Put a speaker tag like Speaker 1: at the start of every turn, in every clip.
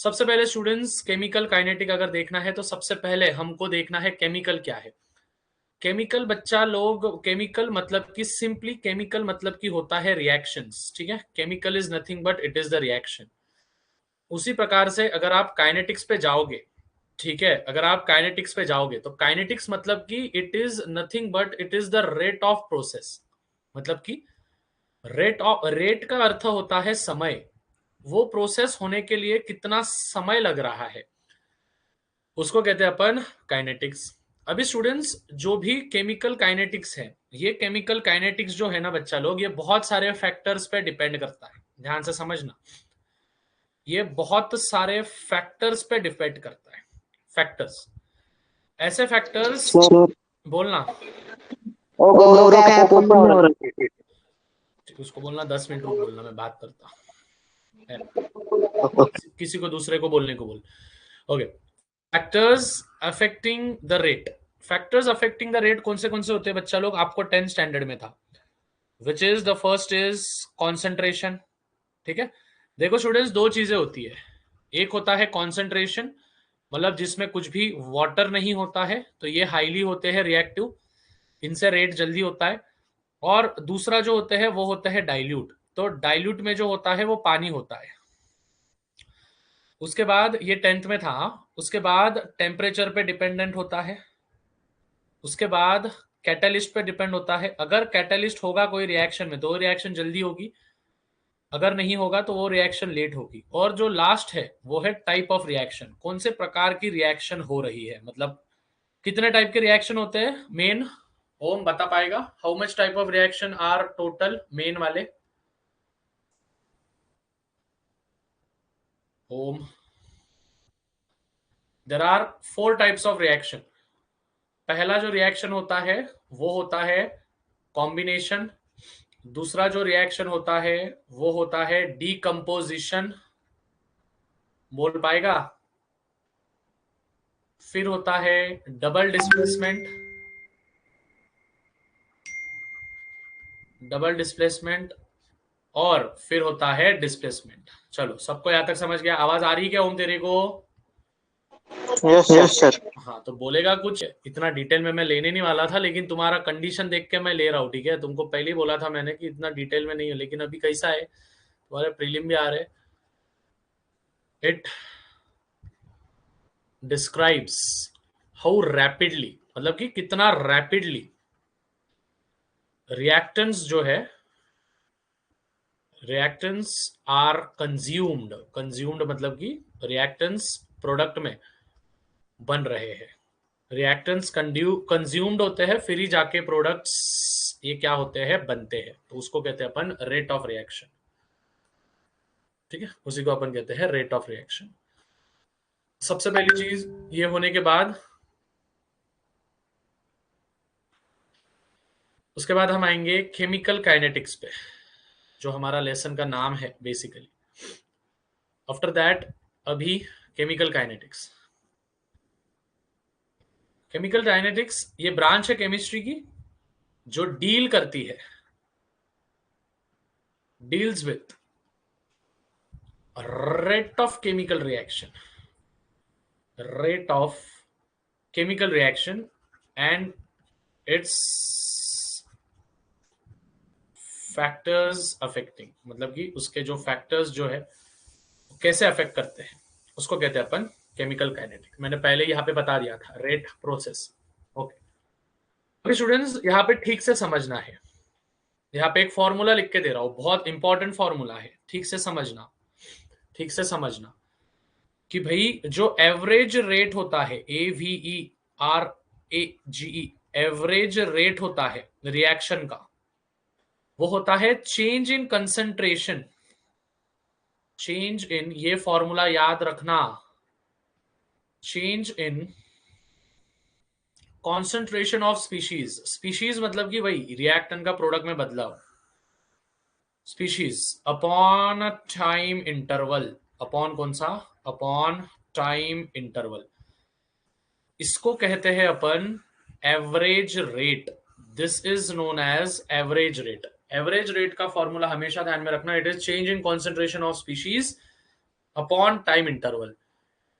Speaker 1: सबसे पहले students chemical kinetic अगर देखना है तो सबसे पहले हमको देखना है केमिकल क्या है। केमिकल बच्चा लोग, केमिकल मतलब कि सिंपली केमिकल मतलब कि होता है रिएक्शंस, ठीक है। Chemical is nothing but it is the reaction. उसी प्रकार से अगर आप काइनेटिक्स पे जाओगे, ठीक है, अगर आप काइनेटिक्स पे जाओगे तो काइनेटिक्स मतलब कि it is nothing but it is the rate of process. मतलब कि रेट का अर्थ होता है समय। वो प्रोसेस होने के लिए कितना समय लग रहा है उसको कहते हैं अपन काइनेटिक्स। अभी स्टूडेंट्स जो भी केमिकल काइनेटिक्स है, ये केमिकल काइनेटिक्स जो है ना बच्चा लोग, ये बहुत सारे फैक्टर्स पे डिपेंड करता है। ध्यान से समझना, ये बहुत सारे फैक्टर्स पे डिपेंड करता है। फैक्टर्स, ऐसे फैक्टर्स,
Speaker 2: सर
Speaker 1: बोलना
Speaker 2: ओके ब्रो, क्या ऐप ओपन नहीं हो रहा है?
Speaker 1: उसको बोलना 10 मिनट रुक, बोलना मैं बात करता है,
Speaker 2: ओके।
Speaker 1: किसी को दूसरे को बोलने को बोल। Okay, factors affecting the rate. Factors affecting the rate कौन से होते हैं बच्चा लोग? आपको 10th स्टैंडर्ड में था, which is the first is concentration, ठीक है। देखो स्टूडेंट्स, दो चीजें होती है। एक होता है कॉन्सेंट्रेशन, मतलब जिसमें कुछ भी वाटर नहीं होता है, तो ये हाईली होते हैं रिएक्टिव, इनसे रेट जल्दी होता है। और दूसरा जो होता है वो होता है डाइल्यूट। तो डाइल्यूट में जो होता है वो पानी होता है। उसके बाद ये 10th में था। उसके बाद टेम्परेचर पे डिपेंडेंट होता है। उसके बाद कैटलिस्ट पे डिपेंड होता है। अगर कैटलिस्ट होगा कोई रिएक्शन में तो वो रिएक्शन जल्दी होगी, अगर नहीं होगा तो वो रिएक्शन लेट होगी। और जो लास्ट है वो है टाइप ऑफ रिएक्शन, कौन से प्रकार की रिएक्शन हो रही है, मतलब कितने टाइप के रिएक्शन होते हैं मेन। ओम बता पाएगा, how much type of reaction are total main वाले? Om, there are 4 types of reaction. पहला जो रिएक्शन होता है वो होता है कॉम्बिनेशन। दूसरा जो रिएक्शन होता है वो होता है डीकंपोजिशन, बोल पाएगा? फिर होता है डबल डिस्प्लेसमेंट, डबल डिस्प्लेसमेंट, और फिर होता है डिस्प्लेसमेंट। चलो, सबको यहां तक समझ गया? आवाज आ रही है क्या ओम तेरे को?
Speaker 2: Yes
Speaker 1: yes
Speaker 2: sir.
Speaker 1: सर। हाँ तो बोलेगा कुछ, इतना डिटेल में मैं लेने नहीं वाला था, लेकिन तुम्हारा कंडीशन देख के मैं ले रहा हूँ, ठीक है। तुमको पहले ही बोला था मैंने कि इतना डिटेल में नहीं है, लेकिन अभी कैसा है, तुम्हारे प्रीलिम भी आ रहे। इट डिस्क्राइब्स हाउ रैपिडली, मतलब कि कितना रैपिडली रिएक्टेंट्स जो है, रिएक्टेंट्स आर कंज्यूम्ड। कंज्यूम्ड मतलब कि रिएक्टेंट्स प्रोडक्ट में बन रहे हैं। रिएक्टेंट्स कंज्यूम्ड होते हैं, फिर ही जाके प्रोडक्ट्स ये क्या होते हैं, बनते हैं। तो उसको कहते हैं अपन रेट ऑफ रिएक्शन, ठीक है। उसी को अपन कहते हैं रेट ऑफ रिएक्शन। सबसे पहली चीज ये होने के बाद, उसके बाद हम आएंगे केमिकल काइनेटिक्स पे, जो हमारा लेसन का नाम है बेसिकली। आफ्टर दैट अभी केमिकल काइनेटिक्स। केमिकल काइनेटिक्स ये ब्रांच है केमिस्ट्री की जो डील करती है, deals with rate of chemical reaction, rate of chemical reaction and its factors affecting, मतलब कि उसके जो फैक्टर्स जो है कैसे अफेक्ट करते हैं, उसको कहते हैं अपन केमिकल काइनेटिक। मैंने पहले यहाँ पे बता दिया था, रेट प्रोसेस। ओके, अभी स्टूडेंट्स यहाँ पे ठीक से समझना है। यहाँ पे एक फॉर्मूला लिख के दे रहा हूँ, बहुत इंपॉर्टेंट फॉर्मूला है, ठीक से समझना, ठीक से समझना कि भाई जो एवरेज रेट होता है, AVERAGE, एवरेज रेट होता है रिएक्शन का, वो होता है change in concentration. Change in, ये फॉर्मूला याद रखना, change in concentration of species. Species मतलब कि वही रिएक्टेंट का प्रोडक्ट में बदलाव, species upon time interval. Upon कौन सा? Upon time interval. इसको कहते हैं अपन average rate. This is known as average rate. Average rate का फॉर्मूला हमेशा ध्यान में रखना, it is change in concentration of species upon time interval,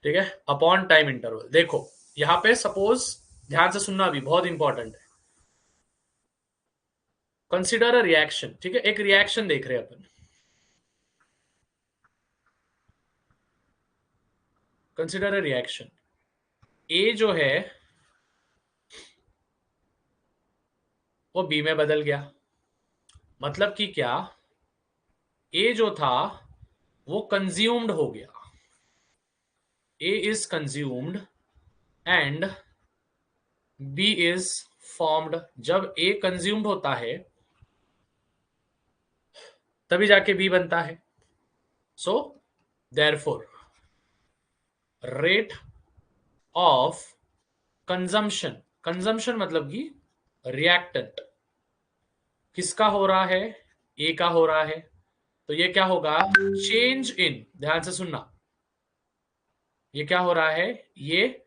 Speaker 1: ठीक है, अपॉन टाइम इंटरवल। देखो यहां पे सपोज, ध्यान से सुनना, अभी बहुत इंपॉर्टेंट है। कंसिडर अ रिएक्शन, ठीक है, एक रिएक्शन देख रहे हैं अपन। कंसिडर अ रिएक्शन, ए जो है वो बी में बदल गया। मतलब कि क्या, ए जो था वो कंज्यूम्ड हो गया, A is consumed and B is formed. जब ए कंज्यूम्ड होता है तभी जाके बी बनता है। So therefore rate of consumption, consumption मतलब कि रिएक्टेंट किसका हो रहा है, ए का हो रहा है, तो ये क्या होगा, चेंज इन, ध्यान से सुनना, ये क्या हो रहा है, ये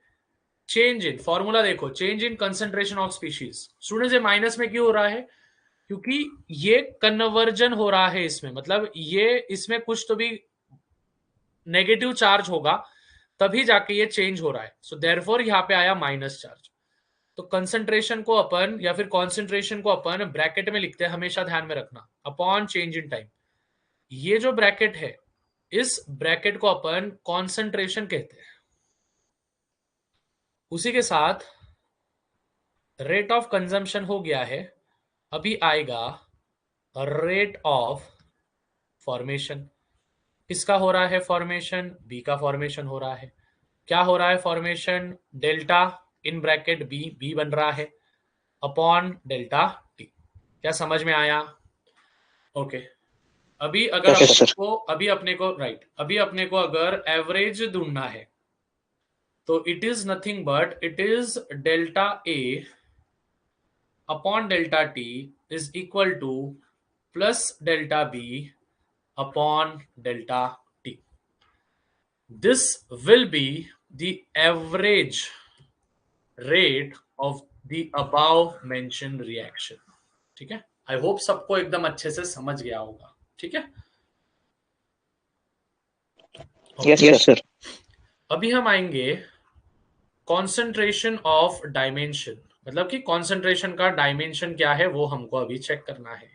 Speaker 1: चेंज इन, फॉर्मूला देखो, change in concentration of species. Students ये माइनस में क्यों हो रहा है, क्योंकि ये कन्वर्जन हो रहा है इसमें, मतलब ये इसमें कुछ तो भी नेगेटिव चार्ज होगा तभी जाके ये चेंज हो रहा है। सो देयरफॉर यहां पे आया माइनस चार्ज। तो कंसंट्रेशन को अपन या फिर कॉन्सेंट्रेशन को अपन ब्रैकेट में लिखते हैं, हमेशा ध्यान में रखना, अपॉन चेंज इन टाइम। ये जो ब्रैकेट है, इस ब्रैकेट को अपन कॉन्सेंट्रेशन कहते हैं। उसी के साथ रेट ऑफ कंजम्पशन हो गया है, अभी आएगा रेट ऑफ फॉर्मेशन। किसका हो रहा है फॉर्मेशन, बी का फॉर्मेशन हो रहा है। क्या हो रहा है formation, delta in bracket B, B बन रहा है अपॉन डेल्टा टी। क्या समझ में आया? ओके। अभी अगर
Speaker 2: यस
Speaker 1: अपने
Speaker 2: सर।
Speaker 1: को अभी अपने को राइट अभी अपने को अगर एवरेज ढूंढना है तो it is nothing but it is delta A upon delta T is equal to plus delta B upon delta T. This will be the average rate of the above mention reaction. ठीक है, I hope सबको एकदम अच्छे से समझ गया होगा। ठीक है, ओके।
Speaker 2: Yes sir.
Speaker 1: अभी हम आएंगे कॉन्सेंट्रेशन ऑफ डायमेंशन, मतलब कि कॉन्सेंट्रेशन का डायमेंशन क्या है वो हमको अभी चेक करना है।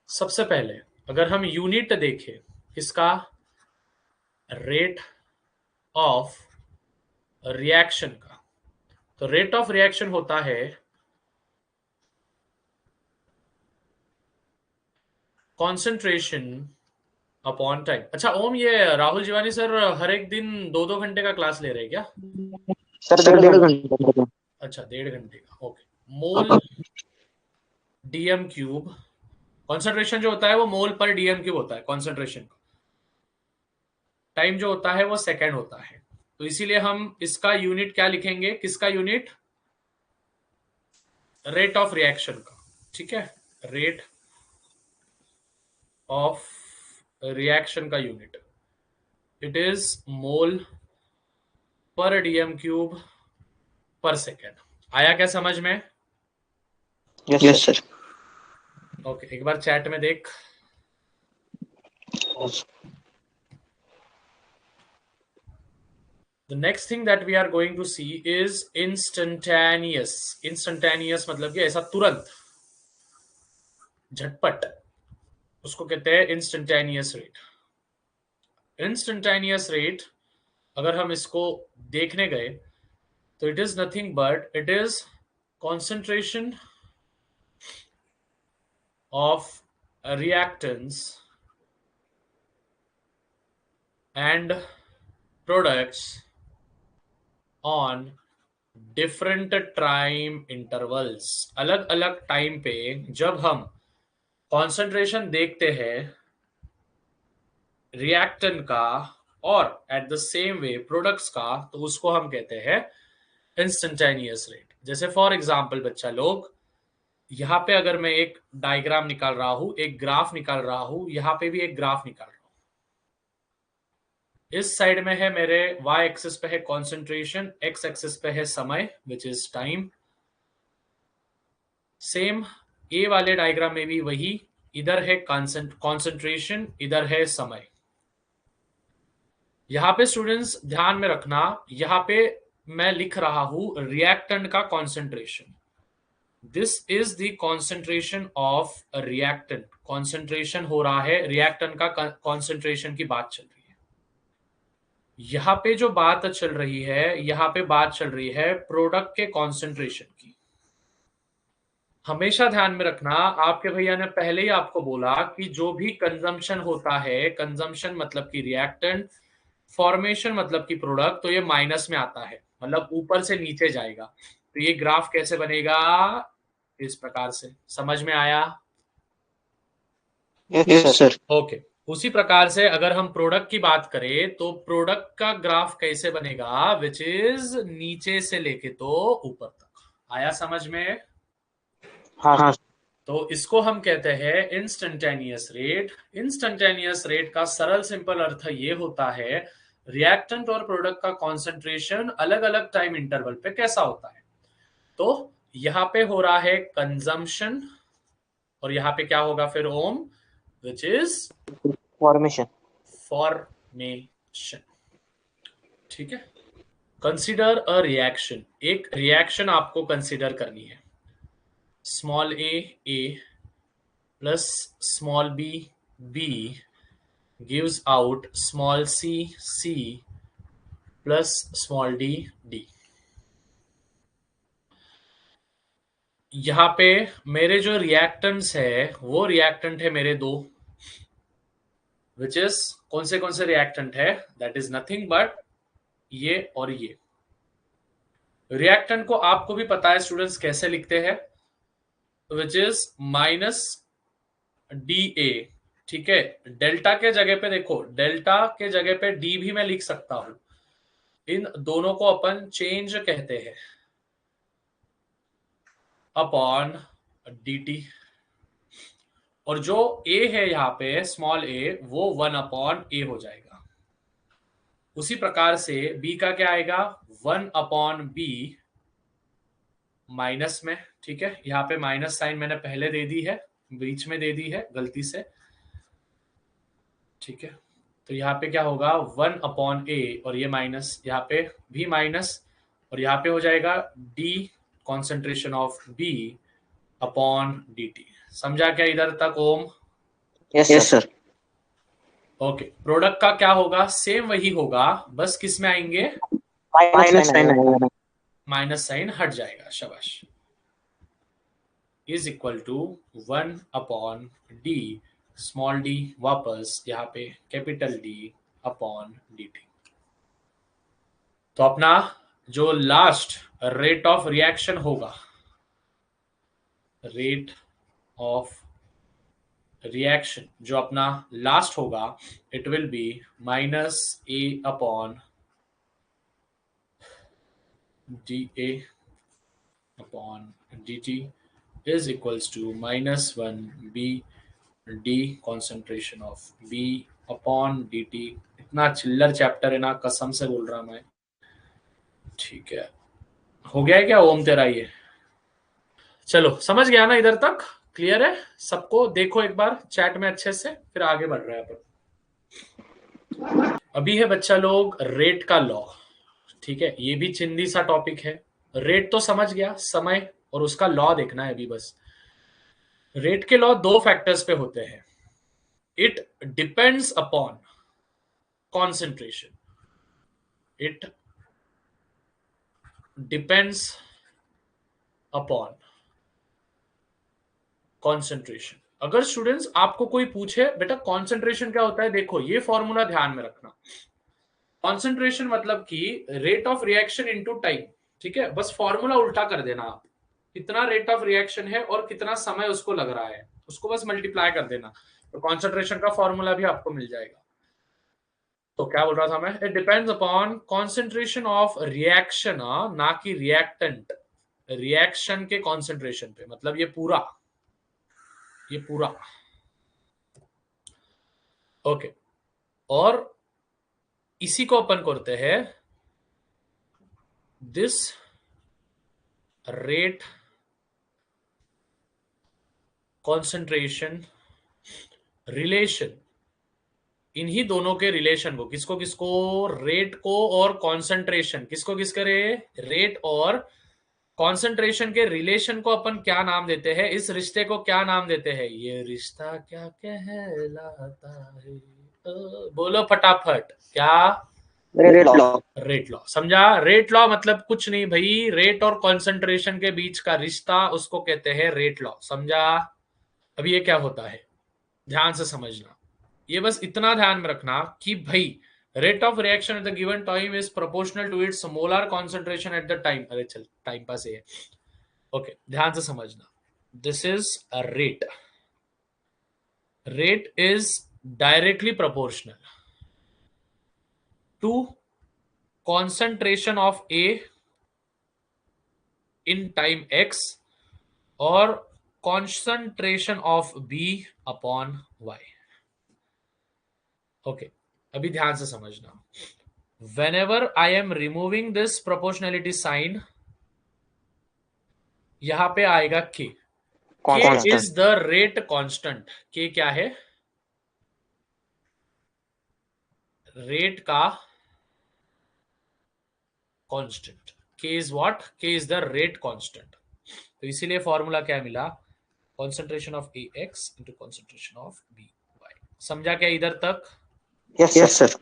Speaker 1: सबसे पहले अगर हम यूनिट देखें किसका, रेट ऑफ रिएक्शन का, तो रेट ऑफ रिएक्शन होता है कॉन्सेंट्रेशन अपॉन टाइम। अच्छा ओम, ये राहुल जीवानी सर हर एक दिन 2-2 घंटे का क्लास ले रहे हैं क्या?
Speaker 2: सर 1.5 घंटे का।
Speaker 1: अच्छा 1.5 घंटे का, ओके। मोल डीएम क्यूब, कॉन्सेंट्रेशन जो होता है वो मोल पर डीएम क्यूब होता है कॉन्सेंट्रेशन का। टाइम जो होता है वो सेकेंड होता है, तो इसीलिए हम इसका यूनिट क्या लिखेंगे, किसका यूनिट, रेट ऑफ रिएक्शन का। ठीक है, रेट ऑफ रिएक्शन का यूनिट इट इज मोल पर डीएम क्यूब पर सेकेंड। आया क्या समझ में?
Speaker 2: Yes sir.
Speaker 1: ओके, एक बार चैट में देख। The next thing that we are going to see is instantaneous. Instantaneous मतलब कि ऐसा तुरंत, झटपट, उसको कहते हैं इंस्टेंटेनियस रेट। इंस्टेंटेनियस रेट अगर हम इसको देखने गए तो it is nothing but it is concentration of reactants and products on different time intervals. अलग अलग टाइम पे जब हम कॉन्सेंट्रेशन देखते हैं रिएक्टेंट का और at the same way products का, तो उसको हम कहते हैं इंस्टेंटेनियस रेट। जैसे फॉर एग्जांपल बच्चा लोग, यहां पे अगर मैं एक डायग्राम निकाल रहा हूं, एक ग्राफ निकाल रहा हूं, यहां पे भी एक ग्राफ निकाल रहा हूं। इस साइड में है मेरे y एक्सिस पे है कॉन्सेंट्रेशन, x एक्सिस पे है समय विच इज टाइम। सेम ए वाले डायग्राम में भी वही, इधर है कॉन्सेंट्रेशन, इधर है समय। यहां पे स्टूडेंट्स ध्यान में रखना, यहां पे मैं लिख रहा हूं रिएक्टेंट का concentration. This is the concentration of reactant. Concentration हो रहा है, रिएक्टेंट का कॉन्सेंट्रेशन की बात चल रही है। यहां पे जो बात चल रही है, यहां पे बात चल रही है प्रोडक्ट के कॉन्सेंट्रेशन की। हमेशा ध्यान में रखना, आपके भैया ने पहले ही आपको बोला कि जो भी कंजम्पशन होता है, कंजम्पशन मतलब कि रिएक्टेंट, फॉर्मेशन मतलब कि प्रोडक्ट, तो ये माइनस में आता है, मतलब ऊपर से नीचे जाएगा। तो ये ग्राफ कैसे बनेगा, इस प्रकार से। समझ में आया?
Speaker 2: Yes sir.
Speaker 1: ओके। उसी प्रकार से अगर हम प्रोडक्ट की बात करें तो प्रोडक्ट का ग्राफ कैसे बनेगा, विच इज नीचे से लेके तो ऊपर तक। आया समझ में?
Speaker 2: हाँ।
Speaker 1: तो इसको हम कहते हैं इंस्टेंटेनियस रेट। इंस्टेंटेनियस रेट का सरल सिंपल अर्थ ये होता है, रिएक्टेंट और प्रोडक्ट का कॉन्सेंट्रेशन अलग अलग टाइम इंटरवल पे कैसा होता है। तो यहां पे हो रहा है कंजम्पशन, और यहां पे क्या होगा फिर Om, which is
Speaker 2: formation.
Speaker 1: Formation. ठीक है। Consider a reaction. एक रिएक्शन आपको कंसिडर करनी है। Small A plus small B gives out small c plus small d। यहां पे मेरे जो रिएक्टेंट्स है वो रिएक्टेंट है मेरे दो, विच इज कौन से रिएक्टेंट है, दैट इज नथिंग बट ये और ये। रिएक्टेंट को आपको भी पता है स्टूडेंट्स कैसे लिखते हैं, which is minus D A. ठीक है। डेल्टा के जगह पे देखो, डेल्टा के जगह पे डी भी मैं लिख सकता हूं। इन दोनों को अपन चेंज कहते हैं अपॉन dt। और जो a है यहाँ पे स्मॉल a, वो 1/a हो जाएगा। उसी प्रकार से b का क्या आएगा, 1/b माइनस में। ठीक है, यहाँ पे माइनस साइन मैंने पहले दे दी है, बीच में दे दी है गलती से। ठीक है। तो यहाँ पे क्या होगा, 1/a, और ये माइनस, यहाँ पे भी माइनस, और यहाँ पे हो जाएगा d concentration of b upon dt। समझा क्या इधर तक Om?
Speaker 2: Yes sir.
Speaker 1: Okay. Product का क्या होगा, सेम वही होगा, बस किस में आएंगे,
Speaker 2: माइनस साइन आएगा।
Speaker 1: माइनस साइन हट जाएगा। शाबाश। Is equal to 1/d, small D वापस यहाँ पे capital D upon D T. तो अपना जो लास्ट रेट ऑफ रिएक्शन होगा, रेट ऑफ रिएक्शन जो अपना लास्ट होगा, it will be minus A upon D A upon D T is equals to -1 b d concentration of b upon dt। इतना चिल्लर chapter है ना, कसम से बोल रहा मैं। ठीक है, हो गया है क्या ओम तेरा ये? चलो समझ गया ना इधर तक, क्लियर है सबको? देखो एक बार चैट में अच्छे से, फिर आगे बढ़ रहे हैं अपन। अभी है बच्चा लोग रेट का लॉ। ठीक है, ये भी चिंदी सा टॉपिक है। रेट तो समझ गया, समय, और उसका लॉ देखना है अभी बस। रेट के लॉ दो फैक्टर्स पे होते हैं। It depends upon concentration, it depends upon concentration. अगर स्टूडेंट्स आपको कोई पूछे बेटा कॉन्सेंट्रेशन क्या होता है, देखो ये फॉर्मूला ध्यान में रखना। कॉन्सेंट्रेशन मतलब कि rate of reaction into time. ठीक है, बस फॉर्मूला उल्टा कर देना आप, कितना रेट ऑफ रिएक्शन है और कितना समय उसको लग रहा है, उसको बस मल्टीप्लाई कर देना, तो कॉन्सेंट्रेशन का फॉर्मूला भी आपको मिल जाएगा। तो क्या बोल रहा था मैं, it depends upon concentration of reaction, ना कि रिएक्टेंट। रिएक्शन के कॉन्सेंट्रेशन पे, मतलब ये पूरा, ये पूरा। ओके। और इसी को अपन करते हैं दिस रेट concentration relation इन्हीं दोनों के रिलेशन को, किसको किसको, रेट को और कॉन्सेंट्रेशन, किसको किस करे, रेट और कॉन्सेंट्रेशन के रिलेशन को अपन क्या नाम देते हैं, इस रिश्ते को क्या नाम देते हैं, ये रिश्ता क्या कहलाता है, बोलो फटाफट, क्या,
Speaker 2: रेट लॉ।
Speaker 1: Rate law. समझा? रेट लॉ मतलब कुछ नहीं भाई, रेट और कॉन्सेंट्रेशन के बीच का रिश्ता, उसको कहते हैं रेट लॉ। समझा? अब ये क्या होता है, ध्यान से समझना, ये बस इतना ध्यान में रखना कि भाई rate of reaction at the given time is proportional to its molar concentration at the time. अरे चल टाइम पास है। ओके, ध्यान से समझना, this is a rate, rate is directly proportional to concentration of A in time x और concentration of B upon y। Okay, अभी ध्यान से समझना, whenever I am removing this proportionality sign, यहां पे आएगा K। K is the rate constant। K क्या है, रेट का constant. K is what? K is the rate constant। तो इसीलिए फॉर्मूला क्या मिला, concentration of A X into concentration of B Y. समझा क्या इधर तक?
Speaker 2: Yes sir.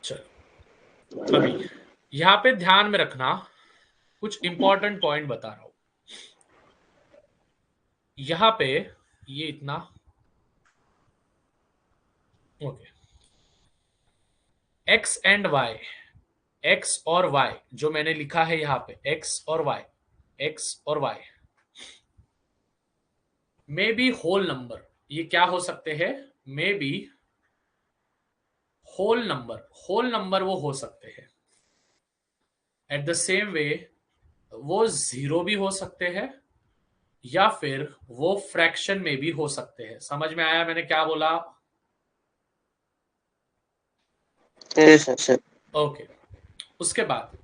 Speaker 1: चलो अभी यहां पे ध्यान में रखना, कुछ इंपॉर्टेंट पॉइंट बता रहा हूं। यहां पे ये इतना, okay, X and Y, X और वाई जो मैंने लिखा है यहां पे, एक्स और वाई, एक्स और Y may be whole number. ये क्या हो सकते हैं, may be whole number, whole number वो हो सकते हैं। एट द सेम वे वो जीरो भी हो सकते हैं या फिर वो फ्रैक्शन में भी हो सकते हैं। समझ में आया मैंने क्या बोला?
Speaker 2: Yes sir.
Speaker 1: ओके, उसके बाद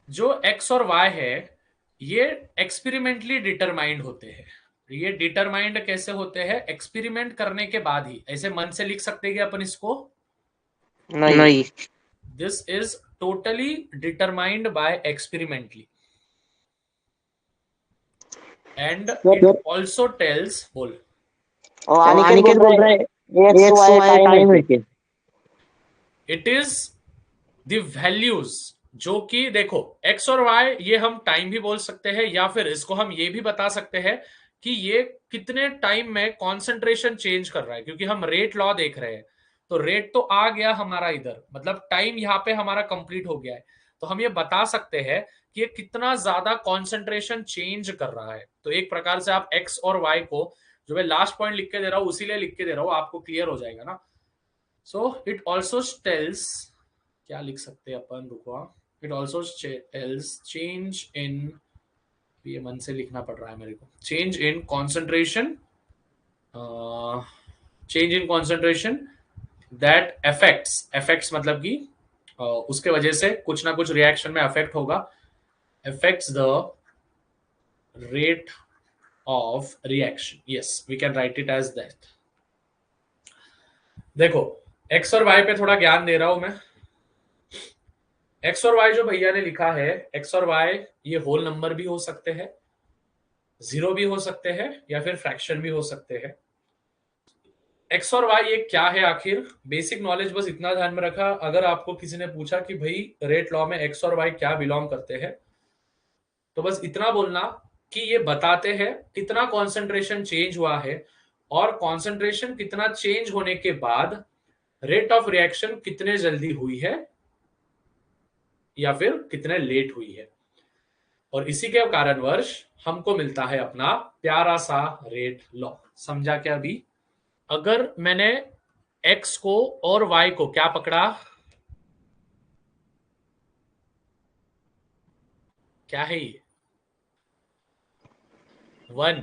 Speaker 1: जो एक्स और वाई है ये एक्सपेरिमेंटली डिटरमाइंड होते हैं। ये डिटरमाइंड कैसे होते हैं, एक्सपेरिमेंट करने के बाद ही। ऐसे मन से लिख सकते हैं कि अपन इसको,
Speaker 2: नहीं।
Speaker 1: This is totally determined by experimentally and it also tells, बोल।
Speaker 2: अनिकेत बोल रहा है एक्स वाई टाइम है क्या?
Speaker 1: इट इज द वैल्यूज जो कि देखो एक्स और वाई ये हम टाइम भी बोल सकते हैं या फिर इसको हम ये भी बता सकते हैं कि ये कितने टाइम में कॉन्सेंट्रेशन चेंज कर रहा है, क्योंकि हम रेट लॉ देख रहे हैं। तो रेट तो आ गया हमारा इधर, मतलब टाइम यहाँ पे हमारा कंप्लीट हो गया है। तो हम ये बता सकते हैं कि ये कितना ज्यादा कॉन्सेंट्रेशन चेंज कर रहा है। तो एक प्रकार से आप एक्स और वाई को, जो मैं लास्ट पॉइंट लिख के दे रहा हूं उसी लिए लिख के दे रहा हूं, आपको क्लियर हो जाएगा ना। सो इट ऑल्सो टेल्स, क्या लिख सकते हैं अपन, रुको, it also tells change in, ये मन से लिखना पड़ रहा है मेरे को, change in concentration, change in concentration that affects, affects मतलब कि उसके वजह से कुछ ना कुछ रिएक्शन में अफेक्ट होगा, affects the rate of reaction. Yes, we can write it as that. देखो एक्स और वाई पे थोड़ा ज्ञान दे रहा हूं मैं। एक्स और वाई जो भैया ने लिखा है, एक्स और वाई ये होल नंबर भी हो सकते हैं, जीरो भी हो सकते हैं या फिर फ्रैक्शन भी हो सकते हैं। एक्स और वाई ये क्या है आखिर, बेसिक नॉलेज बस इतना ध्यान में रखा। अगर आपको किसी ने पूछा कि भाई रेट लॉ में एक्स और वाई क्या बिलोंग करते हैं, तो बस इतना बोलना कि ये बताते हैं कितना कॉन्सेंट्रेशन चेंज हुआ है और कॉन्सेंट्रेशन कितना चेंज होने के बाद रेट ऑफ रिएक्शन कितने जल्दी हुई है या फिर कितने लेट हुई है। और इसी के कारणवश हमको मिलता है अपना प्यारा सा रेट लॉ। समझा क्या अभी? अगर मैंने x को और y को क्या पकड़ा, क्या है ये, 1,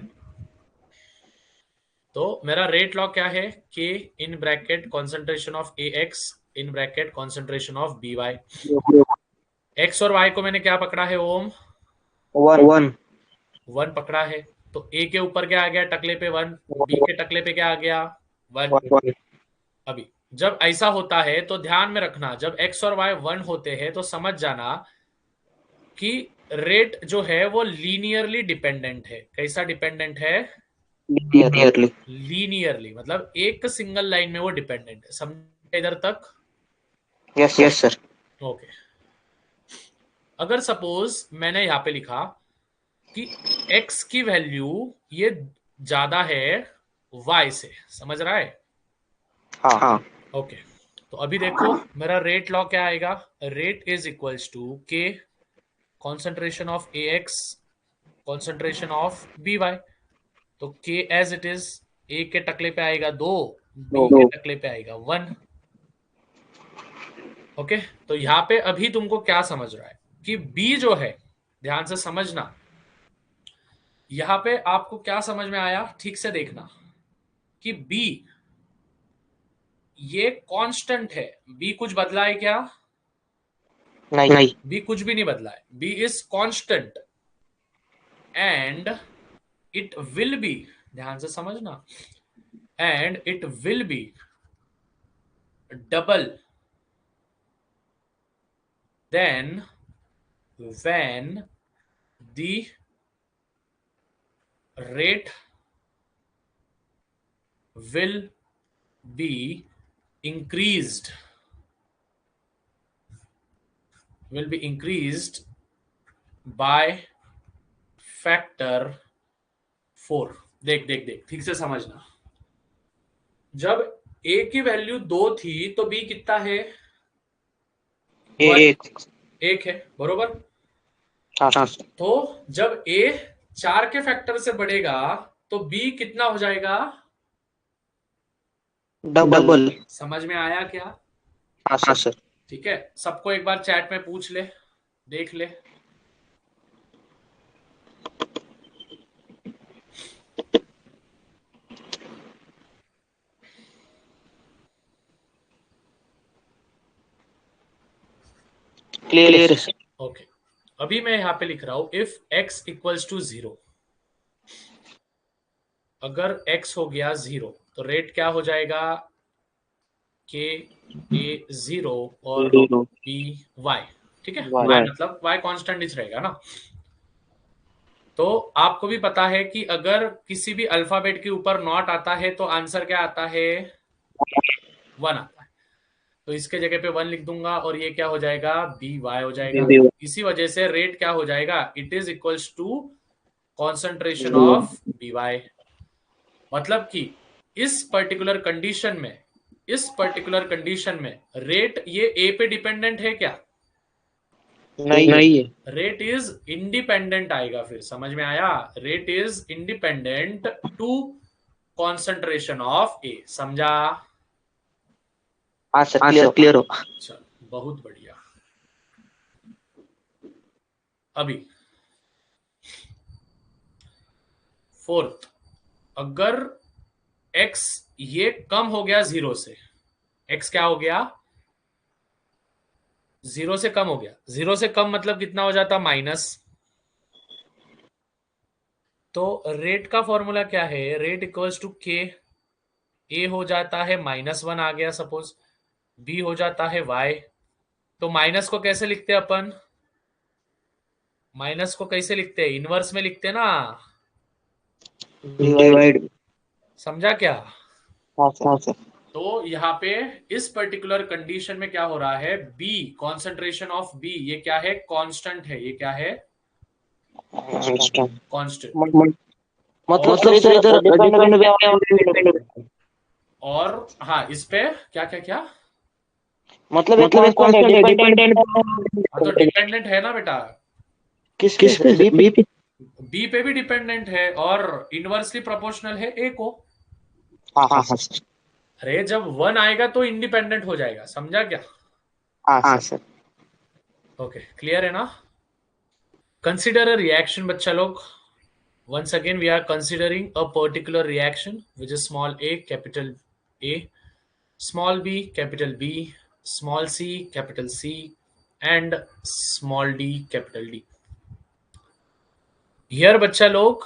Speaker 1: तो मेरा रेट लॉ क्या है, k in bracket concentration of A X in bracket concentration of B Y. X और y को मैंने क्या पकड़ा है ओम,
Speaker 2: 1
Speaker 1: 1 पकड़ा है। तो a के ऊपर क्या आ गया टकले पे 1, b के टकले पे क्या आ गया 1। अभी जब ऐसा होता है तो ध्यान में रखना, जब x और y 1 होते हैं तो समझ जाना कि रेट जो है वो लीनियरली डिपेंडेंट है। कैसा डिपेंडेंट है?
Speaker 2: लीनियरली।
Speaker 1: लीनियरली, मतलब एक सिंगल लाइन में वो डिपेंडेंट है। समझ इधर तक?
Speaker 2: Yes yes sir.
Speaker 1: ओके। अगर सपोज मैंने यहां पे लिखा कि x की वैल्यू ये ज्यादा है y से, समझ रहा है?
Speaker 2: हाँ।
Speaker 1: ओके। तो अभी देखो मेरा रेट लॉ क्या आएगा? Rate is equals to K concentration of A X concentration of B Y. तो के एज इट इज, ए के टकले पे आएगा 2, बी के टकले पे आएगा 1। ओके। तो यहां पे अभी तुमको क्या समझ रहा है कि बी जो है, ध्यान से समझना, यहां पे आपको क्या समझ में आया ठीक से देखना कि बी ये कांस्टेंट है। बी कुछ बदला है क्या?
Speaker 2: नहीं।
Speaker 1: बी कुछ भी नहीं बदला है। B is constant and it will be, ध्यान से समझना, and it will be double then when the rate will be increased by factor 4। देख देख देख ठीक से समझना। जब a की वैल्यू 2 थी तो b कितना है? 1 है, बरोबर।
Speaker 2: हाँ।
Speaker 1: तो जब a 4 के फैक्टर से बढ़ेगा तो b कितना हो जाएगा?
Speaker 2: डबल।
Speaker 1: समझ में आया क्या?
Speaker 2: हाँ सर।
Speaker 1: ठीक है, सबको एक बार चैट में पूछ ले, देख ले।
Speaker 2: क्लियर।
Speaker 1: ओके। अभी मैं यहां पे लिख रहा हूं इफ x इक्वल्स टू 0। अगर x हो गया 0 तो रेट क्या हो जाएगा? के ए 0 और बी वाई। ठीक है, y मतलब y कांस्टेंट ही रहेगा ना। तो आपको भी पता है कि अगर किसी भी अल्फाबेट के ऊपर नॉट आता है तो आंसर क्या आता है? 1 आता है। तो इसके जगह पे 1 लिख दूंगा और ये क्या हो जाएगा? बी वाई हो जाएगा। इसी वजह से रेट क्या हो जाएगा? It is equals to concentration of B Y. मतलब कि इस पर्टिकुलर कंडीशन में, रेट ये ए पे डिपेंडेंट है क्या?
Speaker 2: नहीं है।
Speaker 1: रेट इज इंडिपेंडेंट आएगा। फिर समझ में आया? Rate is independent to concentration of A. समझा?
Speaker 2: हाँ सर क्लियर हो।
Speaker 1: चल, बहुत बढ़िया। अभी फोर्थ, अगर x ये कम हो गया 0 से, x क्या हो गया? 0 से कम हो गया। 0 से कम मतलब कितना हो जाता? माइनस। तो रेट का फॉर्मूला क्या है? रेट इक्वल्स टू के। ए हो जाता है -1 आ गया सपोज, बी हो जाता है y। तो माइनस को कैसे लिखते हैं अपन? माइनस को कैसे लिखते हैं? इनवर्स में लिखते हैं ना।
Speaker 2: डिवाइड।
Speaker 1: समझा क्या?
Speaker 2: हाँ सर।
Speaker 1: तो यहाँ पे इस पर्टिकुलर कंडीशन में क्या हो रहा है? बी कॉन्सेंट्रेशन ऑफ बी ये क्या है? कांस्टेंट है। ये क्या है? कांस्टेंट।
Speaker 2: मतलब इधर डिपेंड।
Speaker 1: और हाँ, इस पे क्या क्या क्या,
Speaker 2: मतलब एक कांस्टेंट है डिपेंडेंट।
Speaker 1: हाँ तो डिपेंडेंट है ना बेटा।
Speaker 2: किस पे? बी पे।
Speaker 1: बी पे भी डिपेंडेंट है और इनवर्सली प्रोपोर्शनल है ए को।
Speaker 2: हाँ
Speaker 1: अरे जब 1 आएगा तो इंडिपेंडेंट हो जाएगा। समझा क्या?
Speaker 2: हाँ सर।
Speaker 1: ओके, क्लियर है ना? कंसिडर अ रिएक्शन बच्चा लोग। once again we are considering a particular reaction which is small a capital A, small b capital B, small c capital C, and small d capital D. Here बच्चा लोग,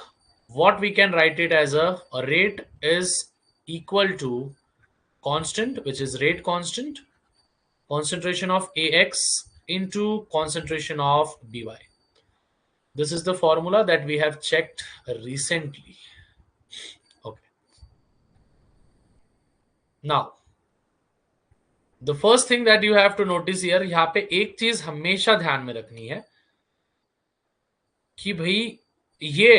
Speaker 1: what we can write it as a rate is equal to constant, which is rate constant, concentration of AX into concentration of BY. This is the formula that we have checked recently. Okay. Now, the first thing that you have to notice here, यहाँ पे एक चीज हमेशा ध्यान में रखनी है कि भाई ये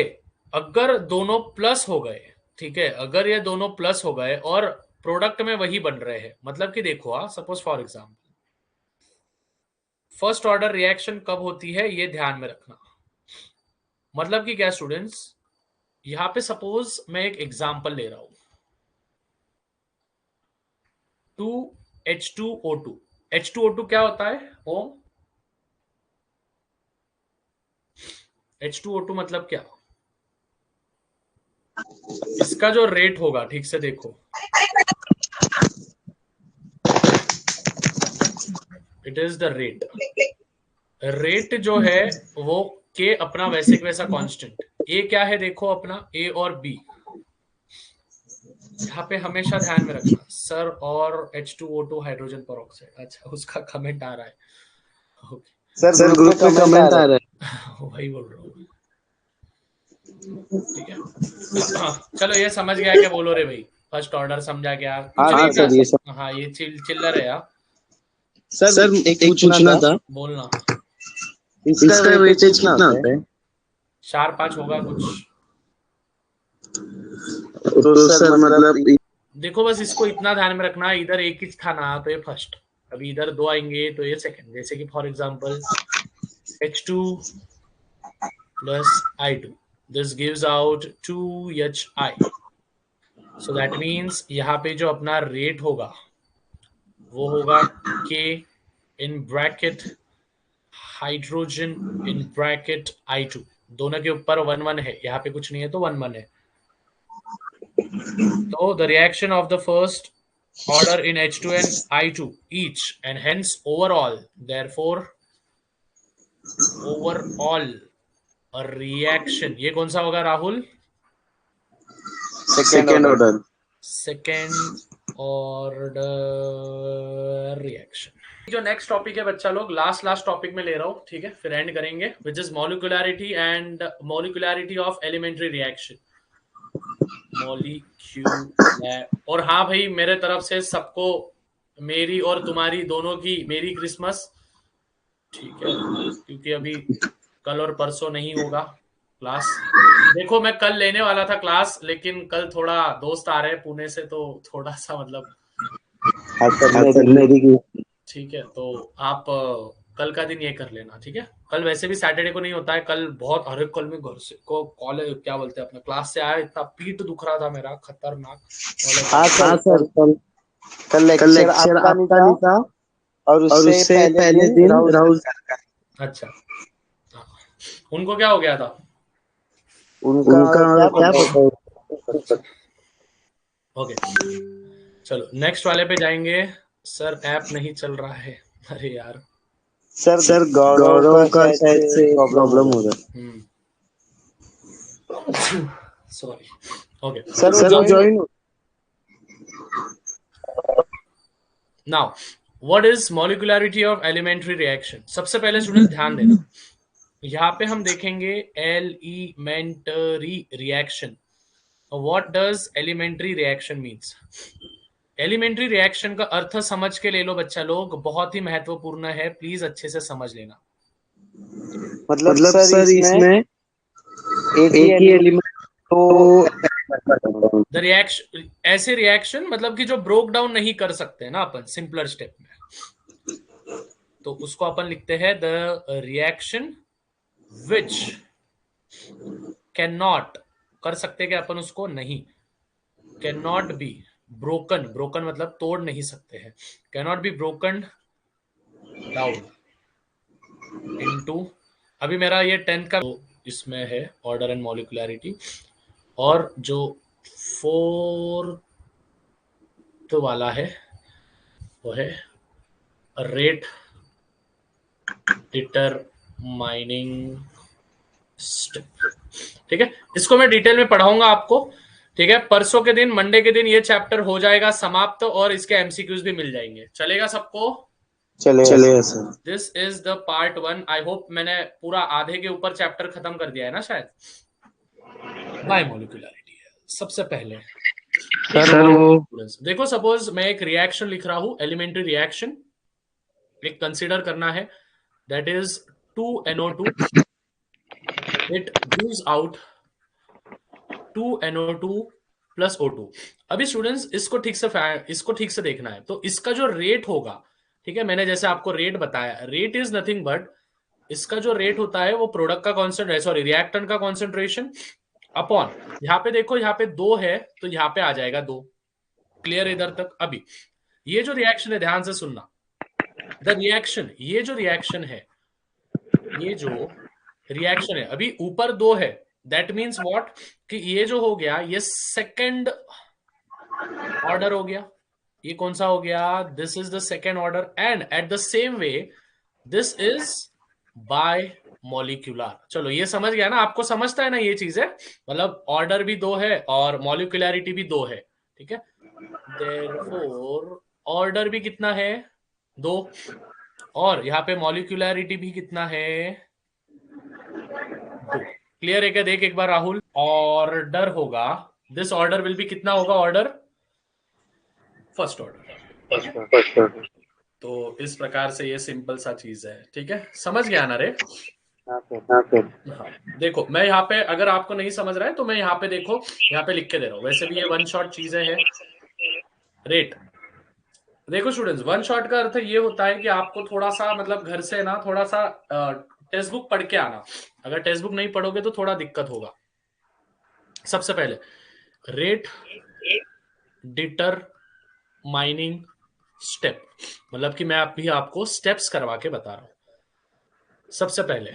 Speaker 1: अगर दोनों प्लस हो गए, ठीक है, अगर ये दोनों प्लस हो गए और प्रोडक्ट में वही बन रहे हैं, मतलब कि देखो suppose for example first order reaction कब होती है ये ध्यान में रखना। मतलब कि क्या स्टूडेंट्स, यहां पे सपोज मैं एक एग्जांपल ले रहा हूं, 2H2O2। H2O2 क्या होता है ओम? H2O2 मतलब क्या? इसका जो रेट होगा, ठीक से देखो, it is the rate. Rate जो है वो के अपना वैसे के वैसा कांस्टेंट, ए क्या है देखो अपना, ए और बी। यहाँ पे हमेशा ध्यान में रखना सर, और H2O2 हाइड्रोजन पेरोक्साइड। अच्छा, उसका कमेंट आ रहा है। ओके
Speaker 2: सर ग्रुप पे कमेंट आ रहा है।
Speaker 1: वही बोल रहा हूँ, ठीक है। चलो ये समझ गया क्या बोलो रे भाई, फर्स्ट ऑर्डर समझा क्या? कुछ नहीं
Speaker 2: सर ये सब।
Speaker 1: हाँ ये चिल्लर है यार।
Speaker 2: सर एक पूछना था,
Speaker 1: बोलना।
Speaker 2: इसका वेटेज कितना होता है?
Speaker 1: 4-5 होगा कुछ।
Speaker 2: तो सर मतलब
Speaker 1: देखो बस इसको इतना ध्यान में रखना, इधर एक ही था ना तो ये फर्स्ट, अभी इधर 2 आएंगे तो ये सेकंड। जैसे कि for example H2 plus I2, this gives out 2HI, so that means यहाँ पे जो अपना रेट होगा वो होगा K in bracket hydrogen in bracket I2, दोनों के ऊपर 1-1 है, यहाँ पे कुछ नहीं है तो 1-1 है। So the reaction of the first order in H2 and I2 each, and hence overall, therefore overall a reaction, ये कौन सा होगा Rahul?
Speaker 2: Second order.
Speaker 1: Second order reaction. जो नेक्स्ट टॉपिक है बच्चा लोग, लास्ट टॉपिक में ले रहा हूँ, ठीक है, फिर एंड करेंगे, which is molecularity and molecularity of elementary reaction. Molecular. और हाँ भाई, मेरे तरफ से सबको, मेरी और तुम्हारी दोनों की मेरी क्रिसमस, ठीक है, क्योंकि अभी कल और परसों नहीं होगा क्लास। देखो मैं कल लेने वाला था क्लास, लेकिन कल थोड़ा दोस्त आ रहे हैं पुणे से, तो थोड़ा सा मतलब, ठीक है, तो आप कल का दिन ये कर लेना, ठीक है। कल वैसे भी सैटरडे को नहीं होता है, कल बहुत, अरे कल मैं घर से को कॉलेज क्या बोलते हैं अपना क्लास से आया, इतना पीठ दुख रहा था मेरा खतरनाक।
Speaker 2: हाँ सर कल लेक्चर आपका नहीं था, और उससे पहले दिन राहुल सर का।
Speaker 1: अच्छा, उनको क्या हो गया था?
Speaker 2: उनका क्या पता।
Speaker 1: ओके चलो नेक्स्ट वाले पे जाएंगे। सर ऐप नहीं चल रहा है, अरे यार।
Speaker 2: सर गौरव का शायद से प्रॉब्लम हो रहा है।
Speaker 1: Sorry. Okay
Speaker 2: sir join.
Speaker 1: Now what is molecularity of elementary reaction? सबसे पहले स्टूडेंट ध्यान देना, यहाँ पे हम देखेंगे elementary reaction. What does elementary reaction means? Elementary reaction का अर्थ समझ के ले लो बच्चा लोग, बहुत ही महत्वपूर्ण है, प्लीज अच्छे से समझ लेना।
Speaker 2: मतलब सर इसमें एक ही एलिमेंट तो
Speaker 1: द रिएक्शन, ऐसे रिएक्शन मतलब कि जो ब्रोक डाउन नहीं कर सकते ना अपन सिंपलर स्टेप में, तो उसको अपन लिखते हैं the reaction which can not, कर सकते क्या अपन उसको? नहीं, can not be broken, broken मतलब तोड़ नहीं सकते हैं, can not be broken down into, अभी मेरा ये 10th का इसमें है ऑर्डर एंड मॉलिक्युलरिटी, और जो 4th वाला है वो है रेट डिटरमाइनिंग स्टेप, ठीक है। इसको मैं डिटेल में पढ़ाऊंगा आपको, ठीक है, परसों के दिन, मंडे के दिन ये चैप्टर हो जाएगा समाप्त और इसके एमसीक्यूज भी मिल जाएंगे। चलेगा सबको?
Speaker 2: चलेगा sir.
Speaker 1: This is the part 1। I hope मैंने पूरा आधे के ऊपर चैप्टर खत्म कर दिया है ना शायद। बायोमोलिकुलरिटी है सबसे पहले।
Speaker 2: सर वो
Speaker 1: देखो, सपोज मैं एक रिएक्शन लिख रहा हूं, एलिमेंट्री रिएक्शन एक कंसीडर करना है, that is 2NO2, it gives out 2NO2 plus O2। अभी स्टूडेंट्स इसको ठीक से देखना है। तो इसका जो रेट होगा, ठीक है, मैंने जैसे आपको रेट बताया, रेट इज नथिंग बट इसका जो रेट होता है वो प्रोडक्ट का कॉन्सेंट्रेशन, सॉरी रिएक्टेंट का कॉन्सेंट्रेशन अपॉन, यहाँ पे देखो, यहाँ पे 2 है तो यहाँ पे आ जाएगा 2। क्लियर इधर तक? अभी ये जो रिएक्शन है, ध्यान से सुनना, द रिएक्शन, ये जो रिएक्शन है, ये जो रिएक्शन है, अभी ऊपर 2 है, दैट मीन्स व्हाट, कि ये जो हो गया ये सेकंड ऑर्डर हो गया। ये कौन सा हो गया? This is the second order, and eight the same way this is by molecular. चलो ये समझ गया ना, आपको समझता है ना ये चीज है, मतलब ऑर्डर भी 2 है और मॉलिक्यूलरिटी भी 2 है। ठीक है, देयरफॉर ऑर्डर भी कितना है? 2, और यहाँ पे मॉलिक्यूलरिटी भी कितना है? 2। क्लियर है क्या? देख एक बार राहुल, ऑर्डर होगा, दिस ऑर्डर विल बी कितना होगा? Order first order. तो इस प्रकार से ये सिंपल सा चीज है। ठीक है, समझ गया ना रे? हाँ, देखो मैं यहाँ पे, अगर आपको नहीं समझ रहा है तो मैं यहाँ पे देखो, यहाँ पे लिख के दे रहा हूँ, वैसे भी ये वन शॉट चीजें हैं। रेट, देखो स्टूडेंट्स, वन शॉट का अर्थ ये होता है कि आपको थोड़ा सा, मतलब घर से ना थोड़ा सा टेक्स्ट बुक पढ़ के आना। अगर टेक्स्ट बुक नहीं पढ़ोगे तो थोड़ा दिक्कत होगा। सबसे पहले रेट डिटरमाइनिंग स्टेप, मतलब कि मैं अभी आपको स्टेप्स करवा के बता रहा हूं। सबसे पहले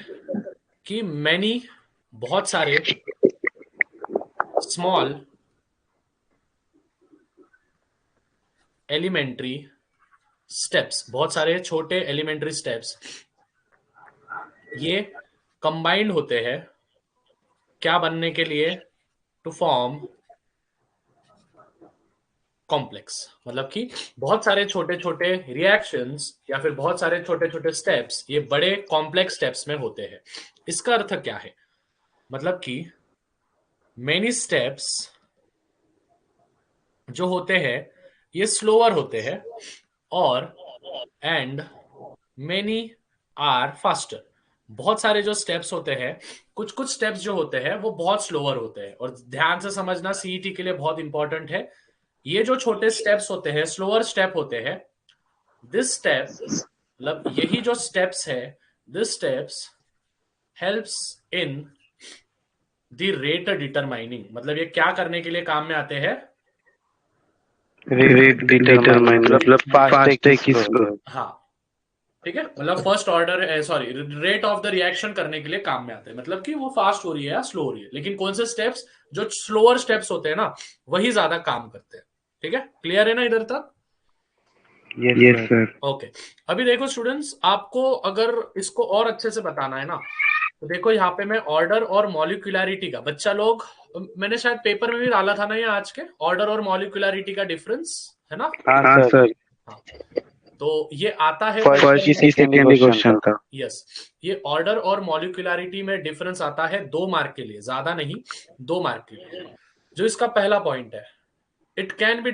Speaker 1: कि मैनी, बहुत सारे, स्मॉल एलिमेंट्री स्टेप्स, बहुत सारे छोटे एलिमेंट्री स्टेप्स, ये कंबाइंड होते हैं क्या बनने के लिए? To form complex. मतलब कि बहुत सारे छोटे छोटे रिएक्शंस या फिर बहुत सारे छोटे छोटे स्टेप्स ये बड़े कॉम्प्लेक्स स्टेप्स में होते हैं। इसका अर्थ क्या है? मतलब कि मेनी स्टेप्स जो होते हैं ये स्लोअर होते हैं, और एंड मेनी आर फास्टर। बहुत सारे जो स्टेप्स होते हैं, कुछ कुछ स्टेप्स जो होते हैं वो बहुत स्लोअर होते हैं। और ध्यान से समझना, सीईटी के लिए बहुत इंपॉर्टेंट है, ये जो छोटे स्टेप्स होते हैं, स्लोअर स्टेप होते हैं, दिस स्टेप, मतलब यही जो स्टेप्स है, this steps helps in the rate determining. मतलब ये क्या करने के लिए काम में आते हैं?
Speaker 2: रेट डिटरमाइन, मतलब फास्ट है किसको।
Speaker 1: हाँ, ठीक है, मतलब first order, sorry, rate of the reaction करने के लिए काम में आते हैं, मतलब कि वो फास्ट हो रही है या स्लो हो रही है। लेकिन कौन से स्टेप्स, जो स्लोअर स्टेप्स होते हैं ना, वही ज्यादा काम करते हैं। ठीक है, क्लियर है ना इधर तक?
Speaker 2: Yes sir.
Speaker 1: ओके, अभी देखो स्टूडेंट्स, आपको अगर इसको और अच्छे से बताना है ना, तो देखो यहाँ पे मैं ऑर्डर और मॉलिक्यूलरिटी का, बच्चा लोग, मैंने शायद पेपर में भी डाला था ना ये आज के, ऑर्डर और मॉलिक्यूलरिटी का डिफरेंस, है ना?
Speaker 2: हाँ सर।
Speaker 1: हाँ, तो ये आता है
Speaker 2: फर्स्ट ही सेकंड ही क्वेश्चन था।
Speaker 1: यस, ये ऑर्डर और मॉलिक्यूलरिटी में डिफरेंस आता है 2 मार्क के लिए, ज्यादा नहीं, 2 मार्क के लिए। जो इसका पहला पॉइंट है, it can be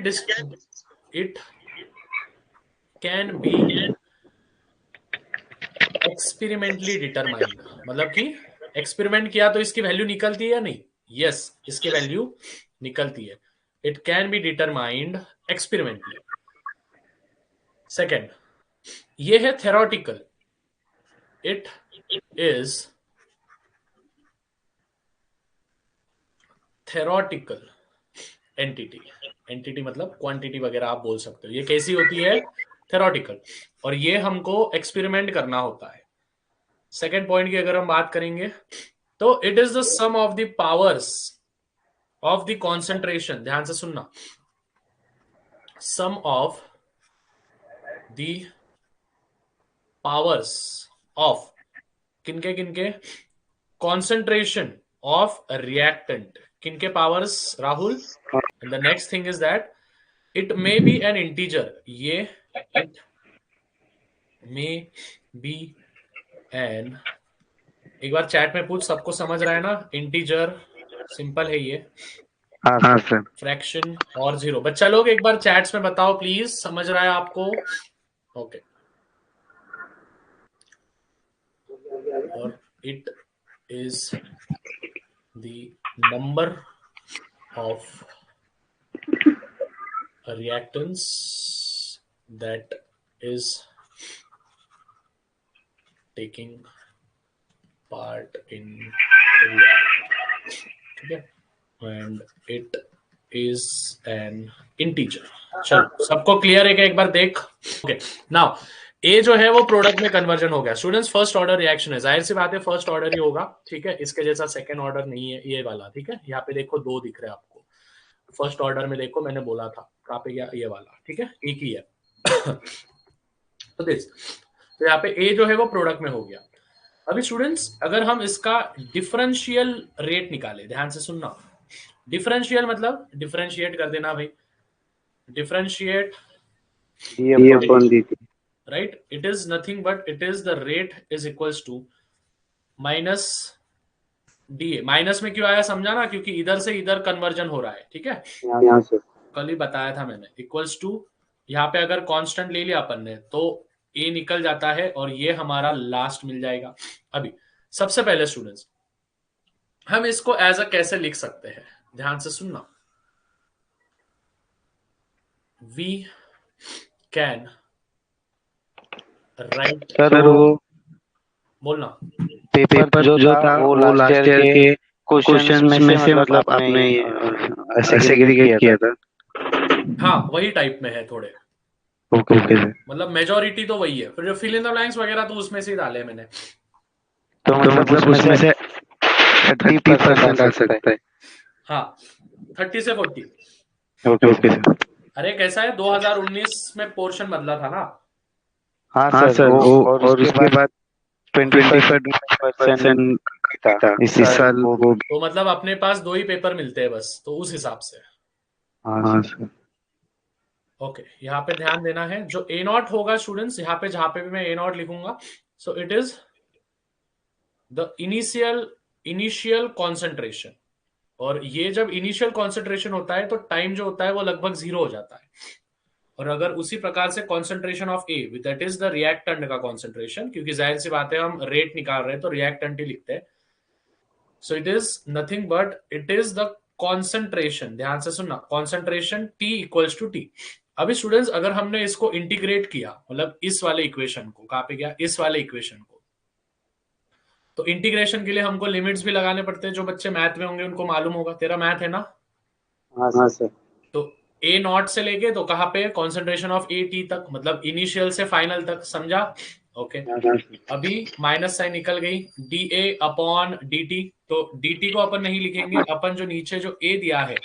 Speaker 1: it can be experimentally determined. मतलब कि एक्सपेरिमेंट किया तो इसकी वैल्यू निकलती है या नहीं? यस, इसकी वैल्यू निकलती है। It can be determined experimentally. Second, ये है theoretical, it is theoretical entity. Entity मतलब क्वांटिटी वगैरह आप बोल सकते हो। ये कैसी होती है? थेरोटिकल। और ये हमको एक्सपेरिमेंट करना होता है। सेकेंड पॉइंट की अगर हम बात करेंगे, तो it is the sum of the powers of the concentration, ध्यान से सुनना, sum of the powers of किनके किनके? कॉन्सेंट्रेशन ऑफ रिएक्टेंट, किनके powers Rahul? And the next thing is that it may be an integer, ये इट मे बी एन, एक बार chat में पूछ, सबको समझ रहा है ना? इंटीजर सिंपल है ये,
Speaker 2: हाँ सर।
Speaker 1: फ्रैक्शन और जीरो। बच्चा लोग एक बार चैट्स में बताओ प्लीज, समझ रहा है आपको? ओके। और it is the number of reactants that is taking part in react, ठीक है? And it is an integer. चलो सबको क्लियर है क्या? एक बार देख। ओके नाउ ए जो है वो प्रोडक्ट में कन्वर्जन हो गया। स्टूडेंट्स फर्स्ट ऑर्डर रिएक्शन है, जाहिर सी बात है फर्स्ट ऑर्डर ही होगा, ठीक है? इसके जैसा सेकंड ऑर्डर नहीं है ये वाला, ठीक है? यहाँ पे देखो दो दिख रहे हैं आपको, फर्स्ट ऑर्डर में देखो मैंने बोला था कहाँ पे गया, ये वाला, ठीक है? एक ही है। तो दिस, तो यहाँ पे ए जो है वो प्रोडक्ट में हो गया। अभी स्टूडेंट्स अगर हम इसका डिफरेंशियल रेट निकाले, ध्यान से सुनना, डिफरेंशियल मतलब डिफरेंशिएट कर देना भाई, differentiate right, it is nothing but it is the rate is equals to minus D. Minus में क्यों आया समझा ना? क्योंकि इधर से इधर कन्वर्जन हो रहा है, ठीक है? कल ही बताया था मैंने, इक्वल्स टू, यहाँ पे अगर कांस्टेंट ले लिया अपन ने तो ए निकल जाता है और ये हमारा लास्ट मिल जाएगा। अभी सबसे पहले स्टूडेंट्स हम इसको एज अ कैसे लिख सकते हैं, ध्यान से सुनना। वी कैन राइट,
Speaker 2: सर वो
Speaker 1: बोलना,
Speaker 2: पेपर जो था वो लास्ट ईयर के क्वेश्चन में से मतलब आपने सेग्रीगेट किया था।
Speaker 1: हाँ वही टाइप में है थोड़े,
Speaker 2: ओके ओके सर।
Speaker 1: मतलब मेजोरिटी तो वही है, फिर जो फिल इन द ब्लैंक्स वगैरह तो उसमें से ही डाले मैंने।
Speaker 2: तो मतलब उसमें से 30% आ सकता है।
Speaker 1: हाँ 30 से 40।
Speaker 2: Okay okay sir.
Speaker 1: अरे कैसा है, 2019 में पोर्शन बदला था ना?
Speaker 2: हाँ सर वो, और उसके बाद 25% था इस साल वो।
Speaker 1: तो मतलब अपने पास दो ही पेपर मिलते हैं बस, तो उस हिसाब से।
Speaker 2: हाँ सर।
Speaker 1: ओके यहाँ पे ध्यान देना है, जो ए नॉट होगा स्टूडेंट्स, यहाँ पे जहां पे भी मैं ए नॉट लिखूंगा, सो it is the initial concentration. और ये जब इनिशियल कॉन्सेंट्रेशन होता है तो टाइम जो होता है वो लगभग 0 हो जाता है। और अगर उसी प्रकार से concentration of A, that is the reactant का कॉन्सेंट्रेशन, क्योंकि जाहिर सी बात है हम रेट निकाल रहे हैं तो रिएक्टेंट ही लिखते हैं। So it is nothing but it is the concentration, ध्यान से सुनना, concentration T equals to T. अभी स्टूडेंट्स अगर हमने इसको इंटीग्रेट किया, मतलब इस वाले इक्वेशन को, कहाँ पे गया, इस वाले इक्वेशन को, तो इंटीग्रेशन के लिए हमको लिमिट्स भी लगाने पड़ते हैं। जो बच्चे मैथ में होंगे उनको मालूम होगा, तेरा मैथ है ना?
Speaker 2: हाँ सर।
Speaker 1: तो ए नॉट से लेके तो कहाँ पे, कॉन्सेंट्रेशन ऑफ ए टी तक, मतलब इनिशियल से फाइनल तक, समझा? ओके अभी माइनस साइन निकल गई, D A upon D T. तो डी टी को अपन नहीं लिखेंगे, अपन जो नीचे जो ए दिया है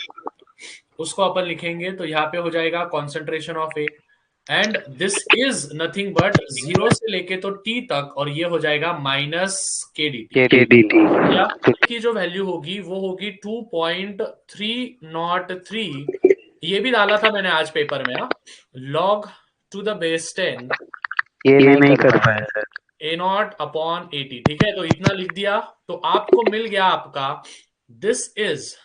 Speaker 1: उसको अपन लिखेंगे, तो यहाँ पे हो जाएगा concentration of A, and this is nothing but 0 से लेके तो टी तक, और ये हो जाएगा माइनस के डी टी। या की जो वैल्यू होगी वो होगी 2.303। ये भी डाला था मैंने आज पेपर में, लॉग टू द बेस 10
Speaker 2: ये नहीं कर पाया सर।
Speaker 1: ए नॉट अपॉन 80, ठीक है? तो इतना लिख दिया, तो आपको मिल गया आपका, दिस इज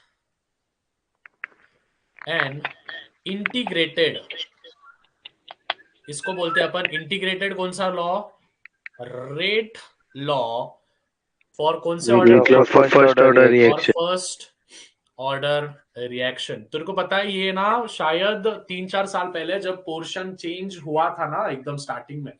Speaker 1: एन इंटीग्रेटेड, इसको बोलते हैं अपन इंटीग्रेटेड कौन सा लॉ, रेट लॉ फॉर कौन से order,
Speaker 2: first order reaction.
Speaker 1: First order reaction. तेरे को पता है ये ना, शायद 3-4 साल पहले जब पोर्शन चेंज हुआ था ना एकदम स्टार्टिंग में,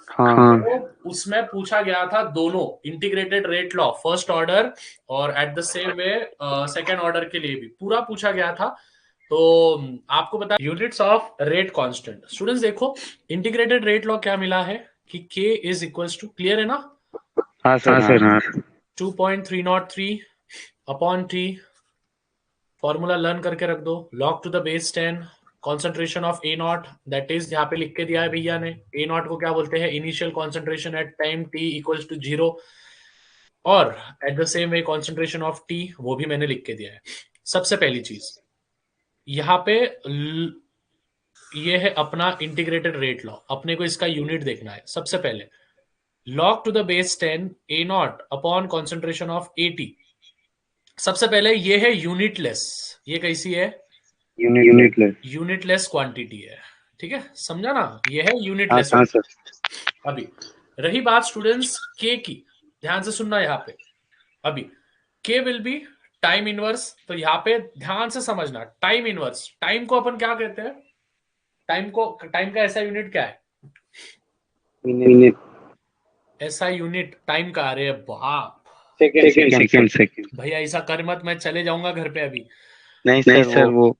Speaker 2: हाँ
Speaker 1: तो उसमें पूछा गया था दोनों, integrated rate law first order और at the same way second order के लिए भी पूरा पूछा गया था। तो आपको पता है units of rate constant. Students देखो इंटीग्रेटेड रेट लॉ क्या मिला है कि K is equals to, clear है ना?
Speaker 2: हाँ sir.
Speaker 1: 2.303 upon t, formula learn करके रख दो, log to the base 10 concentration of a naught, that is यहाँ पे लिख के दिया है भैया ने, ए नॉट को क्या बोलते हैं, initial concentration at time t equals to 0, और at the same way concentration of t वो भी मैंने लिख के दिया है। सबसे पहली चीज यहाँ पे ये है अपना इंटीग्रेटेड रेट लॉ, अपने को इसका यूनिट देखना है। सबसे पहले log to the base 10 a naught upon concentration of 80। सबसे पहले ये है यूनिटलेस, ये कैसी है? यूनिटलेस क्वांटिटी है, ठीक है, समझा ना, ये है यूनिटलेस। अभी रही बात स्टूडेंट्स के की, ध्यान से सुनना यहाँ पे। अभी के विल बी टाइम इनवर्स, तो यहाँ पे ध्यान से समझना, टाइम इनवर्स, टाइम को अपन क्या कहते हैं? टाइम का ऐसा यूनिट क्या है?
Speaker 2: मिनट।
Speaker 1: ऐसा यूनिट टाइम का? अरे बाप,
Speaker 2: सेकंड।
Speaker 1: भैया ऐसा कर मत, मैं चले जाऊंगा घर पे अभी।
Speaker 2: नहीं सर, वो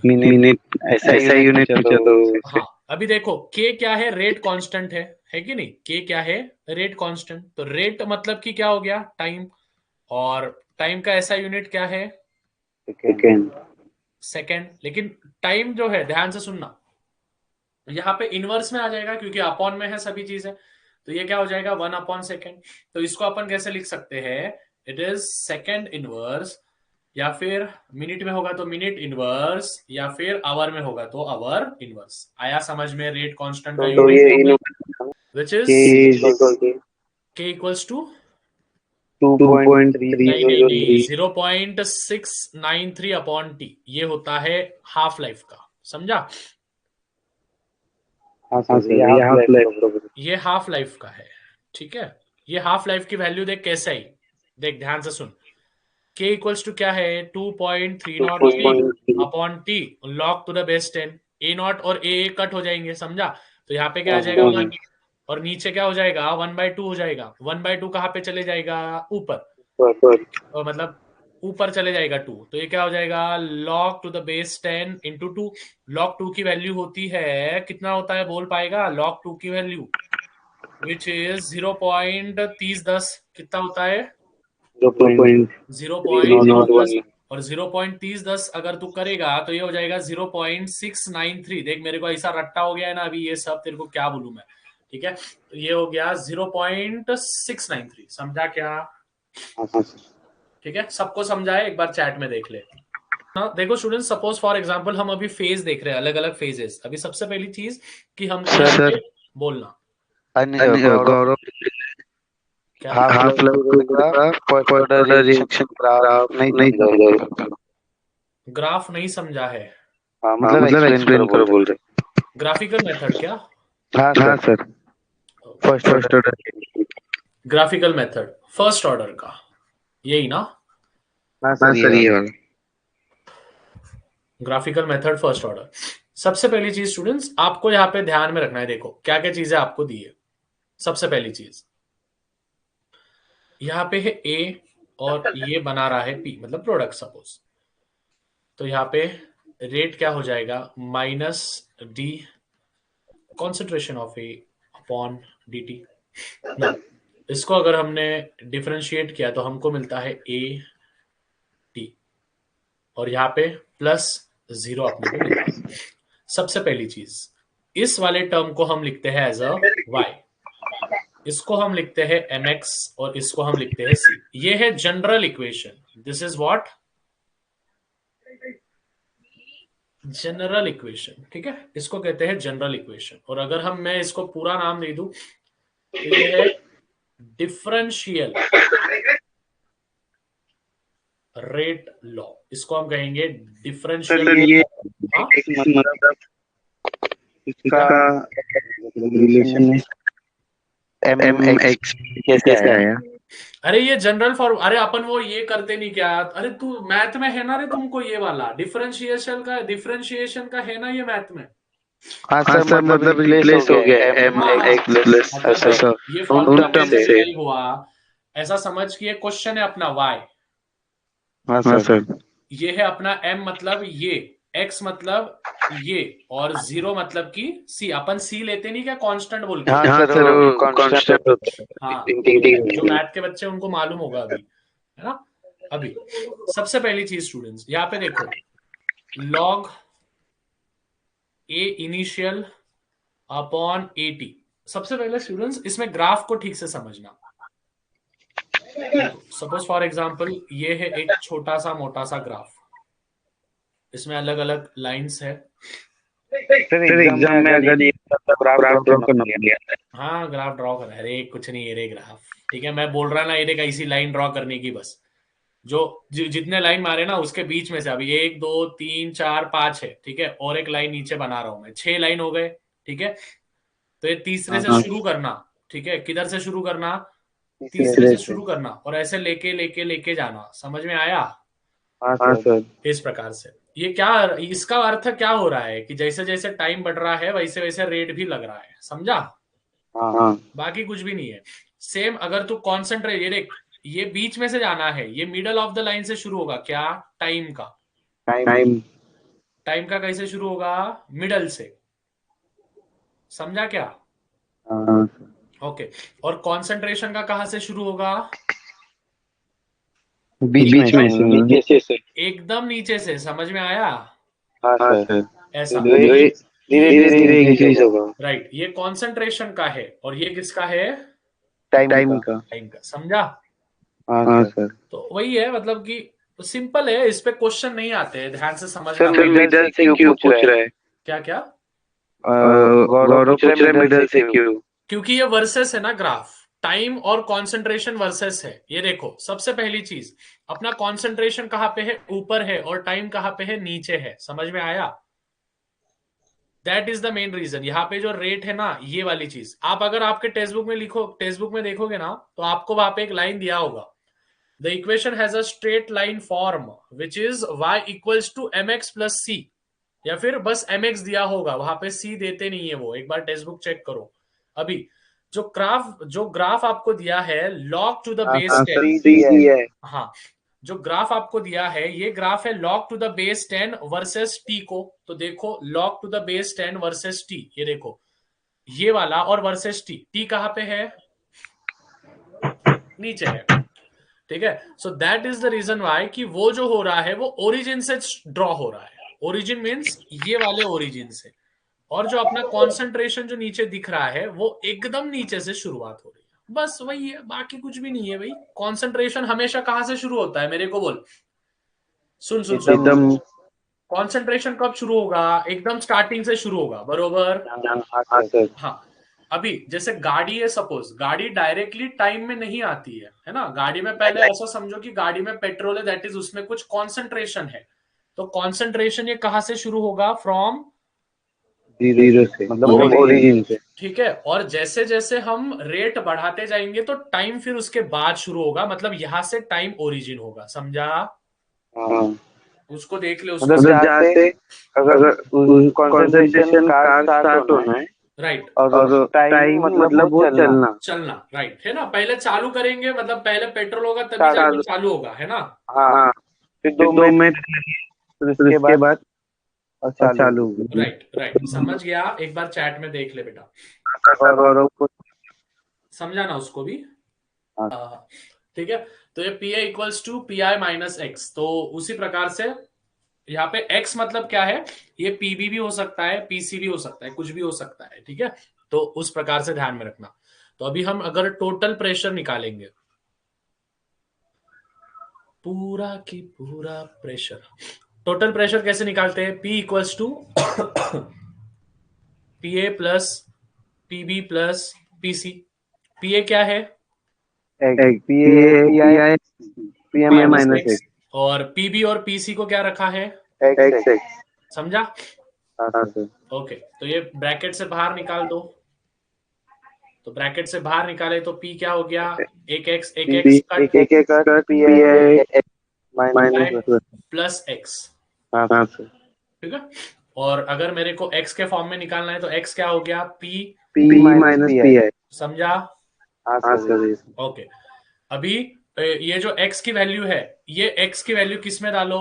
Speaker 2: मिनट ऐसा यूनिट चलो।
Speaker 1: हाँ, अभी देखो के क्या है? रेट कांस्टेंट है कि नहीं? के क्या है? Rate constant. तो रेट मतलब कि क्या हो गया? टाइम। और टाइम का ऐसा यूनिट क्या है? सेकेंड। लेकिन टाइम जो है, ध्यान से सुनना, यहाँ पे इनवर्स में आ जाएगा क्योंकि अपॉन में है सभी चीजें, तो ये क्या हो जाएगा? 1/सेकेंड। तो इसको अपन कैसे लिख सकते हैं? इट इज सेकेंड इनवर्स, या फिर मिनट में होगा तो मिनट इनवर्स, या फिर आवर में होगा तो आवर इनवर्स। आया समझ में? रेट कांस्टेंट का यूनिट विच इज के इक्वल्स टू
Speaker 2: 2.3
Speaker 1: 0.693 अपॉन टी। ये होता है हाफ लाइफ का, समझा? ये हाफ लाइफ का है, ठीक है। ये हाफ लाइफ की वैल्यू देख कैसे आई, देख ध्यान से सुन। के इक्वल्स टू क्या है? 2.303 upon T log to the base 10। A not और ए कट हो जाएंगे, समझा? तो यहाँ पे क्या आ जाएगा? 1, और नीचे क्या हो जाएगा? 1/2 हो जाएगा। 1/2 कहाँ पे चले जाएगा? ऊपर, और मतलब ऊपर चले जाएगा 2, तो ये क्या हो जाएगा? log to the base 10 into 2। log 2 की वैल्यू होती है, कितना होता है बोल पाएगा? log 2 की वैल्यू विच इज 0.3010, कितना होता है? 0.3010। और 0.3010 अगर तू करेगा तो ये हो जाएगा 0.693। देख मेरे को ऐसा रट्टा हो गया है ना अभी, ये सब तेरे को क्या बोलूं मैं, ठीक है। तो ये हो गया 0.693, समझा क्या? ठीक है, सबको समझाए? एक बार चैट में देख ले। हाँ देखो स्टूडेंट, सपोज फॉर एग्जांपल हम अभी फेज देख रहे हैं, अलग अलग फेजेस। अभी सबसे पहली चीज कि हमको यहाँ पे बोलना
Speaker 2: गौरव
Speaker 1: क्या
Speaker 2: हाफ रिएक्शन ग्राफ नहीं समझा।
Speaker 1: ग्राफ नहीं समझा है?
Speaker 2: मतलब एक्सप्लेन करो बोल रहे।
Speaker 1: ग्राफिकल मेथड क्या?
Speaker 2: हाँ sir, first order.
Speaker 1: Graphical method first order का, यही ना?
Speaker 2: हाँ सर, ये वाला।
Speaker 1: Graphical method first order. सबसे पहली चीज स्टूडेंट्स आपको यहाँ पे ध्यान में रखना है, देखो क्या क्या चीजें आपको दी है। सबसे पहली चीज यहाँ पे है ए और ये बना रहा है पी, मतलब प्रोडक्ट सपोज। तो यहाँ पे रेट क्या हो जाएगा? Minus D concentration of A upon D T. ना, इसको अगर हमने डिफरेंशिएट किया तो हमको मिलता है ए टी, और यहाँ पे प्लस 0 अपने को मिलता है। सबसे पहली चीज, इस वाले टर्म को हम लिखते हैं एज अ वाई, इसको हम लिखते हैं mx, और इसको हम लिखते हैं c। ये है general equation. This is what? General equation, ठीक है, इसको कहते हैं जनरल इक्वेशन। और अगर मैं इसको पूरा नाम दे दूं तो ये है डिफरेंशियल रेट लॉ, इसको हम कहेंगे डिफरेंशियल। हाँ,
Speaker 2: इसका रिलेशन mx कैसे आया?
Speaker 1: अरे ये जनरल फॉर्म, अरे अपन वो ये करते नहीं क्या? अरे तू मैथ में है ना रे, तुमको ये वाला डिफरेंशिएशन का है ना ये मैथ में?
Speaker 2: हाँ सर, मतलब रिप्लेस हो गया mx प्लस ऐसा
Speaker 1: ये
Speaker 2: उन
Speaker 1: फॉर्मूला
Speaker 2: टर्म से।
Speaker 1: नहीं हुआ, ऐसा समझ कि ये क्वेश्चन है अपना y,
Speaker 2: हाँ सर,
Speaker 1: ये है अपना m मतलब ये, x मतलब ये, और 0 मतलब कि c। अपन c लेते नहीं क्या कांस्टेंट बोल के?
Speaker 2: हाँ सर, वो कांस्टेंट होता है।
Speaker 1: हाँ, जो मैथ के बच्चे उनको मालूम होगा अभी, है ना? अभी सबसे पहली चीज स्टूडेंट्स यहाँ पे देखो, log A initial upon A T. सबसे पहले स्टूडेंट्स इसमें ग्राफ को ठीक से समझना। सपोज फॉर एग्जांपल ये है एक छोटा सा मोटा सा ग्राफ, इसमें अलग अलग लाइंस है।
Speaker 2: फिर एग्जाम में अगर ये ग्राफ ड्रॉ करना दिया है।
Speaker 1: हाँ ग्राफ ड्रॉ कर, अरे कुछ नहीं, ये रे ग्राफ, ठीक है, मैं बोल रहा ना, ये रे इसी लाइन ड्रॉ करने की बस, जो जितने लाइन मारे ना उसके बीच में से अभी 1 2 3 4 5 है, ठीक है, और एक लाइन नीचे बना रहा हूं मैं, 6 लाइन हो गए, ठीक है। तो ये तीसरे से शुरू करना, ठीक है, किधर से शुरू करना, तीसरे से शुरू करना, और ऐसे लेके लेके लेके जाना, समझ में आया।
Speaker 2: हाँ सर।
Speaker 1: इस प्रकार से ये क्या, इसका अर्थ क्या हो रहा है कि जैसे जैसे टाइम बढ़ रहा है वैसे वैसे रेट भी लग रहा है, समझा।
Speaker 2: हाँ
Speaker 1: बाकी कुछ भी नहीं है। सेम अगर तू कॉन्सेंट्रेट, ये देख, ये बीच में से जाना है, ये मिडल ऑफ द लाइन से शुरू होगा, क्या, टाइम का।
Speaker 2: टाइम।
Speaker 1: टाइम का कैसे शुरू होगा, मिडल से, समझा क्या।
Speaker 2: हाँ
Speaker 1: ओके, और कंसंट्रेशन का कहां से शुरू होगा,
Speaker 2: बीच में से, नीचे से।
Speaker 1: एकदम नीचे से, समझ में आया।
Speaker 2: हाँ सर।
Speaker 1: ऐसा,
Speaker 2: धीरे धीरे इंक्रीज होगा।
Speaker 1: राइट, ये कंसंट्रेशन का है और ये किसका है,
Speaker 2: टाइम का।
Speaker 1: टाइम का, समझा।
Speaker 2: हाँ सर।
Speaker 1: तो वही है, मतलब कि सिंपल है, इस पे क्वेश्चन नहीं आते हैं, ध्यान से समझना।
Speaker 2: सर मिडल से क्यों पूछ रहा है?
Speaker 1: क्या क्या,
Speaker 2: गौरव पूछ रहा है मिडल से क्यों?
Speaker 1: क्योंकि ये वर्सेस है ना ग्राफ, टाइम और कंसंट्रेशन वर्सेस है। ये देखो, सबसे पहली चीज, अपना कंसंट्रेशन कहाँ पे है, ऊपर है, और टाइम कहाँ पे है, नीचे है, समझ में आया। That is the main reason. यहाँ पे जो रेट है ना, ये वाली चीज, आप अगर आपके टेक्स्ट बुक में लिखो, टेक्स्ट बुक में देखोगे ना, तो आपको वहां पे एक लाइन दिया होगा, the equation has a straight line form which is y equals to mx plus c, या फिर बस mx दिया होगा, वहां पे c देते नहीं है वो, एक बार टेक्स्ट बुक चेक करो। अभी जो ग्राफ आपको दिया है, log टू द बेस 10, हाँ, जो ग्राफ आपको दिया है, ये ग्राफ है log to the base 10 versus t को, तो देखो log to the base 10 versus t, ये देखो, ये वाला, और वर्सेस t कहां पे है, नीचे है, ठीक है। So that is the reason why कि वो जो हो रहा है वो ओरिजिन से ड्रॉ हो रहा है, ओरिजिन मीन्स ये वाले ओरिजिन से, और जो अपना कॉन्सेंट्रेशन जो नीचे दिख रहा है वो एकदम नीचे से शुरुआत हो रही है, बस वही है, बाकी कुछ भी नहीं है भाई। कॉन्सेंट्रेशन हमेशा कहां से शुरू होता है, मेरे को बोल, सुन सुन सुन,
Speaker 2: एकदम।
Speaker 1: कॉन्सेंट्रेशन कब शुरू होगा, एकदम स्टार्टिंग से शुरू होगा, बरोबर।
Speaker 2: हाँ सर।
Speaker 1: हाँ, अभी जैसे गाड़ी है, सपोज गाड़ी डायरेक्टली टाइम में नहीं आती है ना, गाड़ी में पहले ऐसा समझो कि गाड़ी में पेट्रोल है, दैट इज उसमें कुछ कॉन्सेंट्रेशन है, तो कॉन्सेंट्रेशन ये कहां से शुरू होगा, फ्रॉम
Speaker 2: जीरो से, मतलब ओरिजिन से।
Speaker 1: ठीक है, और जैसे जैसे हम रेट बढ़ाते जाएंगे तो टाइम फिर उसके बाद शुरू होगा, मतलब यहां से टाइम ओरिजिन होगा, समझा।
Speaker 2: हाँ,
Speaker 1: उसको देख ले, उसको,
Speaker 2: मतलब जहाँ से अगर कंसंट्रेशन का स्टार्ट होना है,
Speaker 1: राइट,
Speaker 2: और टाइम मतलब वो चलना।
Speaker 1: चलना, राइट है ना, पहले चालू करेंगे, मतलब पहले पेट्रोल होगा तभी जाके चालू होगा, है ना।
Speaker 2: हाँ, फिर 2 मिनट, फिर उसके बाद चालू होगी।
Speaker 1: राइट राइट, समझ गया, एक बार चैट में देख ले बेटा,
Speaker 2: गौरव को।
Speaker 1: समझा ना उसको भी।
Speaker 2: हाँ।
Speaker 1: ठीक है, तो ये p i equals to P I minus x, तो उसी प्रकार से यहाँ पे x मतलब क्या है, ये पीबी भी हो सकता है, पीसी भी हो सकता है, कुछ भी हो सकता है, ठीक है। तो उस प्रकार से ध्यान में रखना। तो अभी हम अगर टोटल प्रेशर निकालेंगे, पूरा की पूरा प्रेशर, टोटल प्रेशर कैसे निकालते हैं, P equals to P A plus PB plus PC. PA क्या है,
Speaker 2: पी माइनस
Speaker 1: एक्स, और पीबी और पीसी को क्या रखा है,
Speaker 2: एक्स।
Speaker 1: समझा।
Speaker 2: हाँ सर।
Speaker 1: ओके, तो ये ब्रैकेट से बाहर निकाल दो, तो ब्रैकेट से बाहर निकाले तो P क्या हो गया, एक x cut
Speaker 2: minus
Speaker 1: plus x,
Speaker 2: हाँ सर।
Speaker 1: ठीक है। और अगर मेरे को x के फॉर्म में निकालना है तो x क्या हो गया, P,
Speaker 2: पी माइनस पी है।
Speaker 1: समझा।
Speaker 2: हाँ सर।
Speaker 1: ओके, अभी ये जो x की वैल्यू है, ये x की वैल्यू किस में डालो,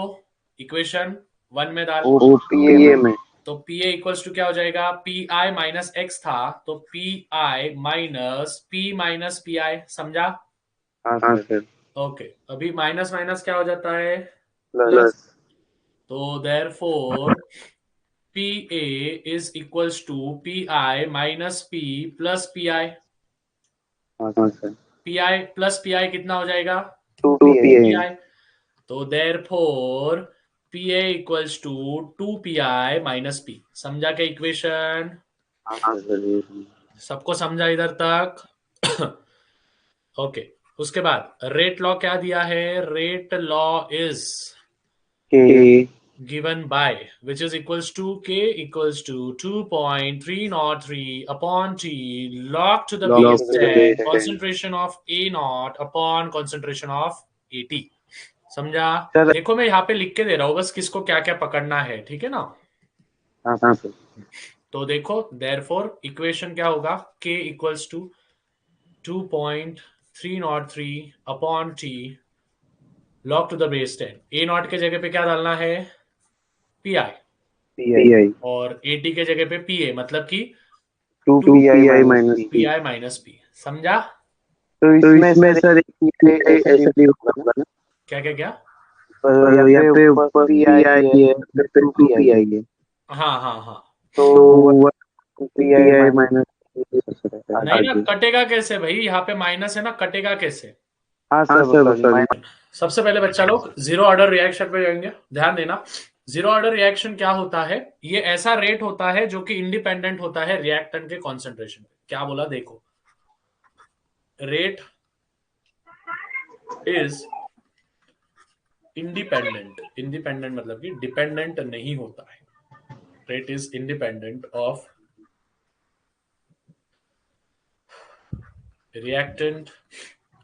Speaker 1: इक्वेशन 1 में डाल,
Speaker 2: पी में।
Speaker 1: तो पी ए इक्वल्स टू क्या हो जाएगा, पी आई माइनस एक्स था, तो P I minus P I, समझा।
Speaker 2: हाँ सर।
Speaker 1: ओके, अभी माइनस माइनस क्या हो जाता है,
Speaker 2: प्लस।
Speaker 1: तो therefore P A is equals to P I minus P plus P I.
Speaker 2: हाँ sir.
Speaker 1: P I plus P I कितना हो जाएगा,
Speaker 2: 2 पी
Speaker 1: पी आई, तो therefore PA equals to 2PI minus P। समझा क्या इक्वेशन? सबको समझा इधर तक? ओके उसके बाद रेट लॉ क्या दिया है? Rate law is given by which is equals to K equals to 2.303 upon T log to the base 10 concentration of A naught upon concentration of AT। समझा? देखो मैं यहाँ पे लिख के दे रहा हूँ बस किसको क्या क्या पकड़ना है, ठीक है ना? तो देखो therefore इक्वेशन क्या होगा? K equals to 2.303 upon T log to the base 10। A not के जगह पे क्या डालना है? PI और AT के जगह पे PA मतलब कि 2PI माइनस P। समझा?
Speaker 2: तो इसमें सर ऐसा नहीं होगा ना?
Speaker 1: क्या क्या क्या?
Speaker 2: यहाँ पे ऊपर PI है, फिर 2PI है,
Speaker 1: हाँ हाँ हाँ।
Speaker 2: तो PI माइनस
Speaker 1: नहीं ना,
Speaker 2: आगे।
Speaker 1: कटेगा कैसे भाई? यहाँ पे माइनस है ना, कटेगा कैसे?
Speaker 2: हाँ सर सॉरी।
Speaker 1: सबसे पहले बच्चा लोग जीरो ऑर्डर रिएक्शन पे जाएंगे। ध्यान देना, जीरो ऑर्डर रिएक्शन क्या होता है? ये ऐसा रेट होता है जो कि इंडिपेंडेंट होता है रिएक्टेंट के कॉन्सेंट्रेशन पे। क्या बोला देखो, रेट इज इंडिपेंडेंट। इंडिपेंडेंट मतलब कि डिपेंडेंट नहीं होता है। Rate is independent of reactant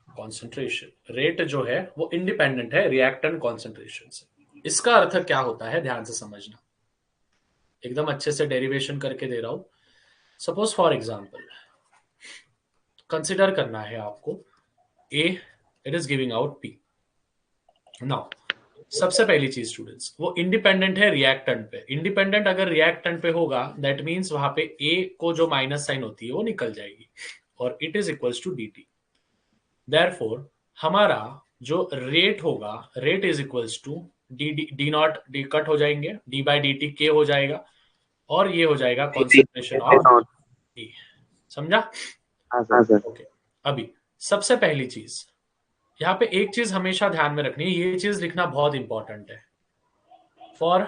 Speaker 1: concentration. Rate जो है वो इंडिपेंडेंट है रिएक्टेंट कॉन्सेंट्रेशन से। इसका अर्थ क्या होता है ध्यान से समझना, एकदम अच्छे से डेरिवेशन करके दे रहा हूं। सपोज फॉर एग्जांपल कंसिडर करना है आपको A, it is giving out P. Now सबसे पहली चीज स्टूडेंट्स, वो इंडिपेंडेंट है रिएक्टेंट पे। इंडिपेंडेंट अगर रिएक्टेंट पे होगा दैट मींस वहां पे ए को जो माइनस साइन होती है वो निकल जाएगी और it is equals to d t. Therefore हमारा जो रेट होगा, rate is equals to d d d naught d cut हो जाएंगे, डी बाई डी टी के हो जाएगा और ये हो जाएगा कॉन्सेंट्रेशन ऑफ डी। समझा?
Speaker 2: हाँ सर।
Speaker 1: ओके अभी सबसे पहली चीज यहाँ पे एक चीज हमेशा ध्यान में रखनी है, ये चीज लिखना बहुत इंपॉर्टेंट है। For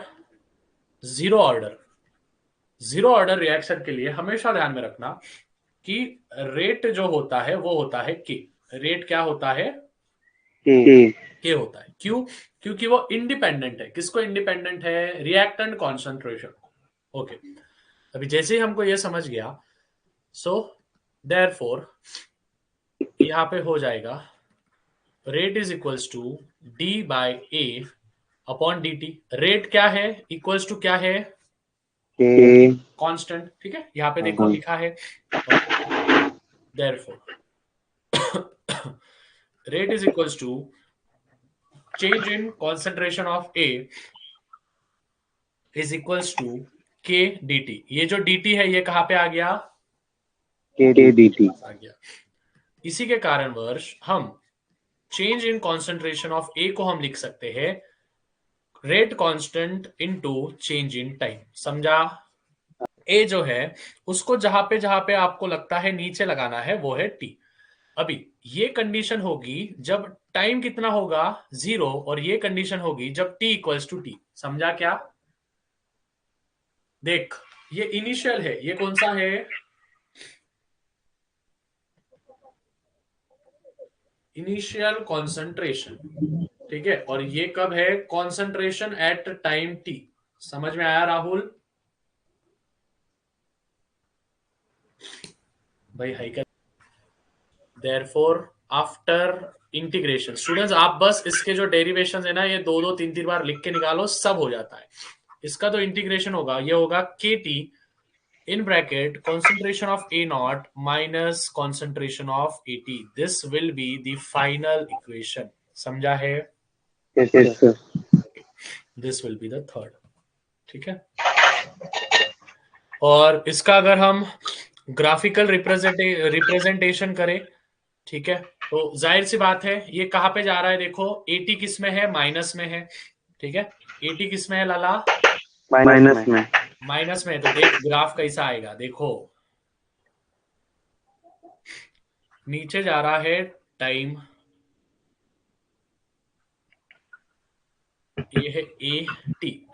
Speaker 1: zero order, zero order reaction के लिए हमेशा ध्यान में रखना कि रेट जो होता है वो होता है के। रेट क्या होता है? के होता है। क्यों? क्योंकि वो इंडिपेंडेंट है। किसको इंडिपेंडेंट है? Reactant concentration. ओके अभी जैसे ही हमको ये समझ गया, सो देयरफॉर यहाँ पे हो जाएगा rate is equals to d by a upon D t. Rate क्या है? इक्वल्स टू क्या है? कांस्टेंट। ठीक है यहाँ पे देखो लिखा है। Therefore rate is equals to change in concentration of A is equals to K dt। ये जो dt है ये कहां पे आ गया?
Speaker 2: KDT।
Speaker 1: आ गया। इसी के कारणवश हम चेंज इन कॉन्सेंट्रेशन ऑफ ए को हम लिख सकते हैं rate constant into change in time. समझा? ए जो है उसको जहां पे आपको लगता है नीचे लगाना है वो है टी। अभी ये कंडीशन होगी जब टाइम कितना होगा? जीरो, और ये कंडीशन होगी जब टी इक्वल्स टू टी। समझा क्या? देख ये इनिशियल है, ये कौन सा है? Initial concentration. ठीक है और ये कब है? Concentration at time T. समझ में आया राहुल? भाई हाई कर। देयरफॉर आफ्टर इंटीग्रेशन स्टूडेंट्स आप बस इसके जो डेरिवेशन है ना ये दो दो तीन तीन बार लिख के निकालो, सब हो जाता है। इसका तो इंटीग्रेशन होगा, ये होगा के T in bracket concentration of A naught minus concentration of AT। This will be the final equation। समझा है?
Speaker 2: Yes sir.
Speaker 1: This will be the third। ठीक है और इसका अगर हम ग्राफिकल रिप्रेजेंटेशन करें, ठीक है तो जाहिर सी बात है ये कहां पे जा रहा है? देखो एटी किस में है? माइनस में है। ठीक है एटी किस में है लाला?
Speaker 2: माइनस में।
Speaker 1: माइनस में। तो देख ग्राफ कैसा आएगा, देखो नीचे जा रहा है टाइम, ये है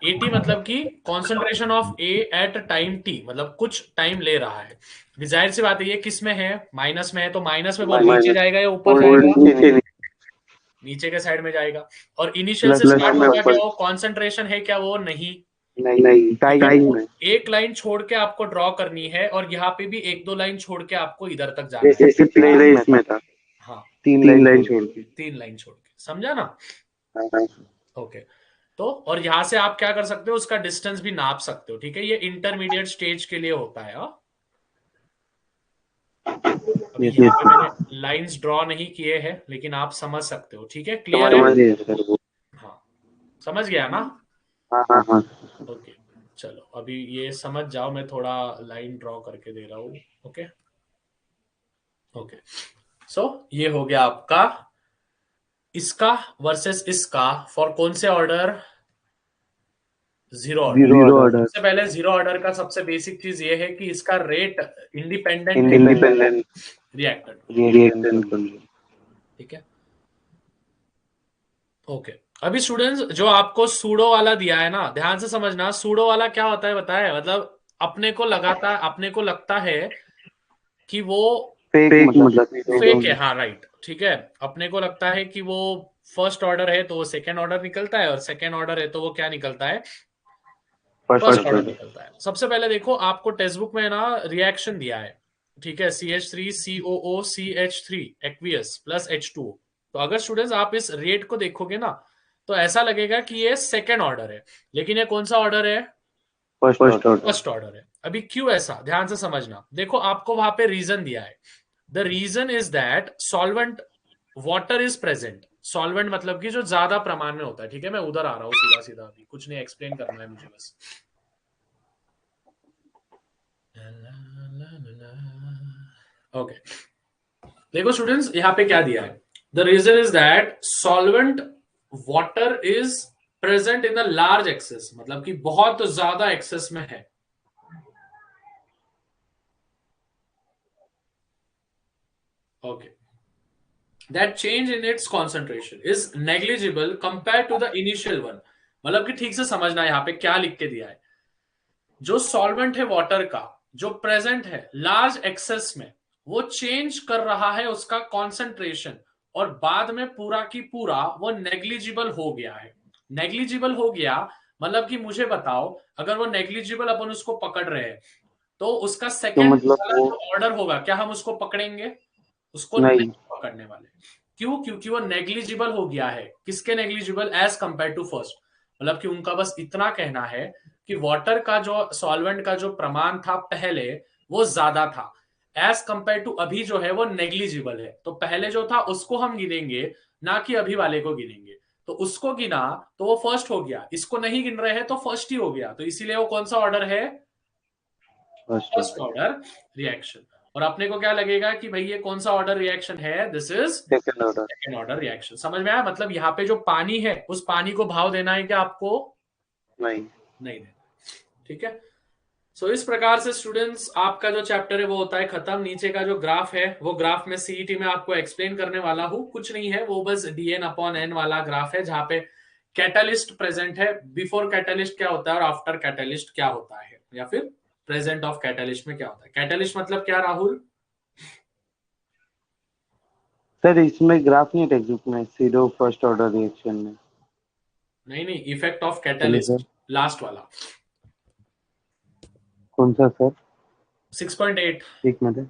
Speaker 1: AT मतलब कि concentration of A at time T, मतलब कुछ टाइम ले रहा है। जाहिर सी बात है ये किस में है, माइनस में है, तो माइनस में वो नीचे जाएगा या ऊपर जाएगा, नीचे के साइड में जाएगा। और इनिशियल से स्टार्ट होगा क्या, वो कॉन्सेंट्रेशन है क्या, वो नहीं।
Speaker 2: नहीं टाइम में
Speaker 1: एक लाइन छोड़ के आपको ड्रॉ करनी है, और यहाँ पे भी एक दो लाइन छोड़ के आपको इधर तक जाना है।
Speaker 2: जैसे प्लेस में था,
Speaker 1: हाँ,
Speaker 2: 3 लाइन छोड़ के।
Speaker 1: 3 लाइन छोड़ के, समझा ना।
Speaker 2: हाँ।
Speaker 1: ओके, तो और यहां से आप क्या कर सकते हो, उसका डिस्टेंस भी नाप सकते हो, ठीक है। ये इंटरमीडिएट स्टेज के लिए होता है। अभी यहाँ पे मैंने लाइंस ड्रॉ नहीं किए हैं, लेकिन आप समझ सकते हो, ठीक है, क्लियर है। हाँ, समझ गया ना।
Speaker 2: हाँ।
Speaker 1: ओके, चलो अभी ये समझ जाओ, मैं थोड़ा लाइन ड्रॉ करके दे रहा हूँ। ओके ओके, सो ये हो गया आपका इसका वर्सेस इसका फॉर कौन से ऑर्डर, जीरो ऑर्डर। सबसे पहले जीरो ऑर्डर का सबसे बेसिक चीज ये है कि इसका रेट इंडिपेंडेंट रिएक्टेंट, ठीक है। ओके, अभी स्टूडेंट्स जो आपको सूडो वाला दिया है ना, ध्यान से समझना, सूडो वाला क्या होता है बताया, मतलब अपने को लगता है कि वो फेक है, हाँ राइट, ठीक है। अपने को लगता है कि वो फर्स्ट ऑर्डर है तो वो सेकेंड ऑर्डर निकलता है, और सेकेंड ऑर्डर है तो वो क्या निकलता है, फर्स्ट ऑर्डर निकलता है। सबसे पहले देखो, आपको टेक्स्ट बुक में ना रिएक्शन दिया है, ठीक है, CH3COO एक्वियस प्लस H2O। तो अगर स्टूडेंट्स आप इस रेट को देखोगे ना, तो ऐसा लगेगा कि ये सेकेंड ऑर्डर है, लेकिन ये कौन सा ऑर्डर है, फर्स्ट ऑर्डर है। अभी क्यों ऐसा, ध्यान से समझना। देखो आपको वहां पे रीजन दिया है, the reason is that solvent water is present. Solvent मतलब कि जो ज्यादा प्रमाण में होता है, ठीक है। मैं उधर आ रहा हूँ सीधा सीधा, अभी कुछ नहीं एक्सप्लेन करना है मुझे बस। ओके, देखो स्टूडेंट्स यहां पे क्या दिया है, the reason is that solvent water is present in the large excess, मतलब कि बहुत ज्यादा एक्सेस में है। Okay, that change in its concentration is negligible compare to the initial one. मतलब कि ठीक से समझना यहां पे क्या लिख के दिया है, जो सॉल्वेंट है वाटर का, जो प्रेजेंट है लार्ज एक्सेस में, वो चेंज कर रहा है उसका कॉन्सेंट्रेशन, और बाद में पूरा की पूरा वो नेग्लिजिबल हो गया है। नेग्लिजिबल हो गया मतलब कि मुझे बताओ, अगर वो नेग्लिजिबल अपन उसको पकड़ रहे हैं, तो उसका सेकेंड जो ऑर्डर होगा, क्या हम उसको पकड़ेंगे, उसको नहीं पकड़ने वाले। क्यों, क्योंकि वो नेग्लिजिबल हो गया है। किसके negligible, as compare to first. मतलब कि उनका बस इतना कहना है कि वाटर का जो सॉल्वेंट का जो प्रमाण था पहले, वो ज्यादा था, एज कंपेयर टू अभी जो है वो नेग्लिजिबल है। तो पहले जो था उसको हम गिनेंगे, ना कि अभी वाले को गिनेंगे। तो उसको गिना तो वो फर्स्ट हो गया, इसको नहीं गिन रहे हैं तो फर्स्ट ही हो गया। तो इसीलिए वो कौन सा ऑर्डर है, फर्स्ट ऑर्डर रिएक्शन। और अपने को क्या लगेगा कि भाई ये कौन सा ऑर्डर रिएक्शन है, this is second order reaction. समझ में आया, मतलब यहाँ पे जो पानी है उस पानी को भाव देना है क्या आपको, नहीं देना, ठीक है। सो इस प्रकार से स्टूडेंट्स आपका जो चैप्टर है वो होता है खत्म। नीचे का जो ग्राफ है वो ग्राफ में सीईटी में आपको एक्सप्लेन करने वाला हूं, कुछ नहीं है, वो बस dn/n वाला ग्राफ है, जहां पे कैटलिस्ट प्रेजेंट है, बिफोर कैटलिस्ट क्या होता है और आफ्टर कैटलिस्ट क्या होता है, या फिर प्रेजेंट ऑफ कैटलिस्ट में क्या होता है। कैटलिस्ट मतलब क्या राहुल,
Speaker 2: सर इसमें ग्राफ नहीं टेक्स्ट बुक में, सीधो फर्स्ट ऑर्डर रिएक्शन में।
Speaker 1: नहीं इफेक्ट ऑफ कैटलिस्ट लास्ट वाला।
Speaker 2: कौन सा सर,
Speaker 1: 6.8
Speaker 2: एक मिनट,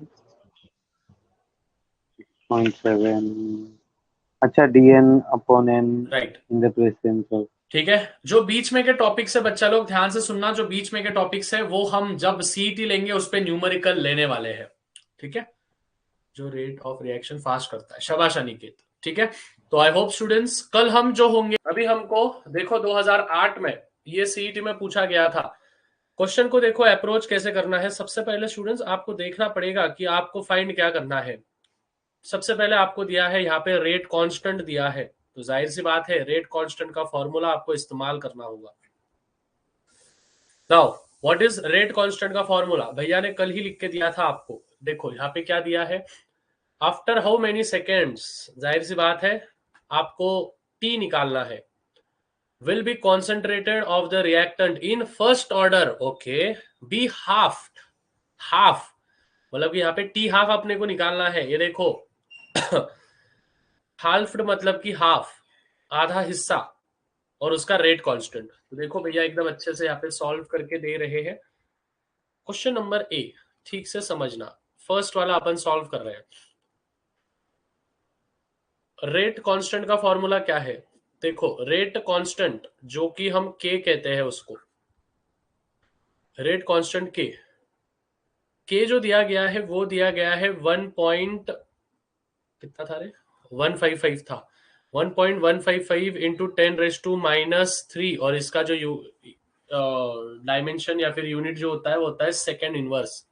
Speaker 2: 6.7, अच्छा dn/n
Speaker 1: right,
Speaker 2: in the presence of,
Speaker 1: ठीक है। जो बीच में के टॉपिक से बच्चा लोग ध्यान से सुनना, जो बीच में के टॉपिक्स है वो हम जब सीईटी लेंगे उस पे न्यूमेरिकल लेने वाले हैं, ठीक है। जो रेट ऑफ रिएक्शन फास्ट करता है, शाबाश अनिकेत, ठीक है। तो आई होप स्टूडेंट्स कल हम जो होंगे, अभी हमको देखो 2008 में ये सीईटी में पूछा गया था, क्वेश्चन को देखो अप्रोच कैसे करना है। सबसे पहले स्टूडेंट्स आपको देखना पड़ेगा कि आपको फाइंड क्या करना है। सबसे पहले आपको दिया है यहाँ पे रेट कांस्टेंट दिया है, तो जाहिर सी बात है रेट कांस्टेंट का फॉर्मूला आपको इस्तेमाल करना होगा। Now what is rate constant का फॉर्मूला, भैया ने कल ही लिख के दिया था आपको। देखो यहाँ पे क्या दिया है, आफ्टर हाउ मेनी सेकेंड्स, जाहिर सी बात है आपको टी निकालना है, will be concentrated of the reactant in first order, okay, be half मतलब कि यहाँ पे टी हाफ अपने को निकालना है, ये देखो हाल्फ्ड मतलब कि हाफ, आधा हिस्सा, और उसका रेट कांस्टेंट। तो देखो भैया एकदम अच्छे से यहाँ पे सॉल्व करके दे रहे हैं। क्वेश्चन नंबर ए, ठीक से समझना, फर्स्ट वाला अपन सॉल्व कर रहे हैं। रेट कांस्टेंट का फॉर्मूला क्या है? देखो रेट कांस्टेंट जो कि हम के कहते हैं उसको, रेट कांस्टेंट के जो दिया गया है वो दिया गया है 1 पॉइंट कितना था रे, 155 था, 1.155 इंटू 10⁻⁻3, और इसका जो डायमेंशन या फिर यूनिट जो होता है वो होता है सेकेंड इनवर्स।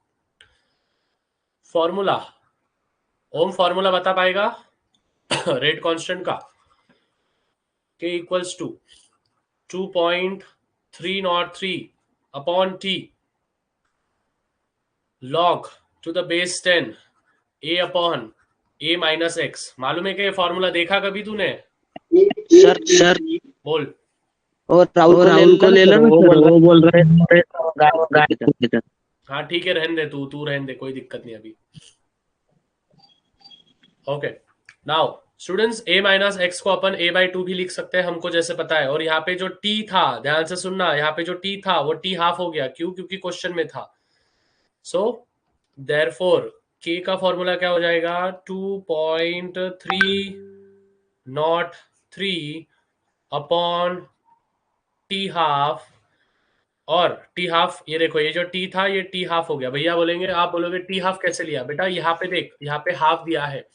Speaker 1: फॉर्मूला, ओम फॉर्मूला बता पाएगा रेट कांस्टेंट का? K equals to 2.303 upon t log to the base 10 a upon a minus x. मालूम है कि ये फॉर्मूला देखा कभी तूने?
Speaker 2: सर
Speaker 1: बोल।
Speaker 2: और राहुल को ले लो ना सर, वो बोल रहे हैं।
Speaker 1: हाँ ठीक है, रहने दे, तू रहने दे, कोई दिक्कत नहीं अभी। Okay, now students a minus x को अपन a/2 भी लिख सकते हैं, हमको जैसे पता है। और यहाँ पे जो t था, ध्यान से सुनना, यहाँ पे जो t था वो t हाफ हो गया, क्यों? क्योंकि क्वेश्चन में था। सो देयरफॉर k का फॉर्मूला क्या हो जाएगा? 2.303 अपॉन टी हाफ, और टी हाफ, ये देखो ये जो टी था ये टी हाफ हो गया। भैया बोलेंगे, आप बोलोगे टी हाफ कैसे लिया? बेटा यहाँ पे देख, यहाँ पे हाफ दिया है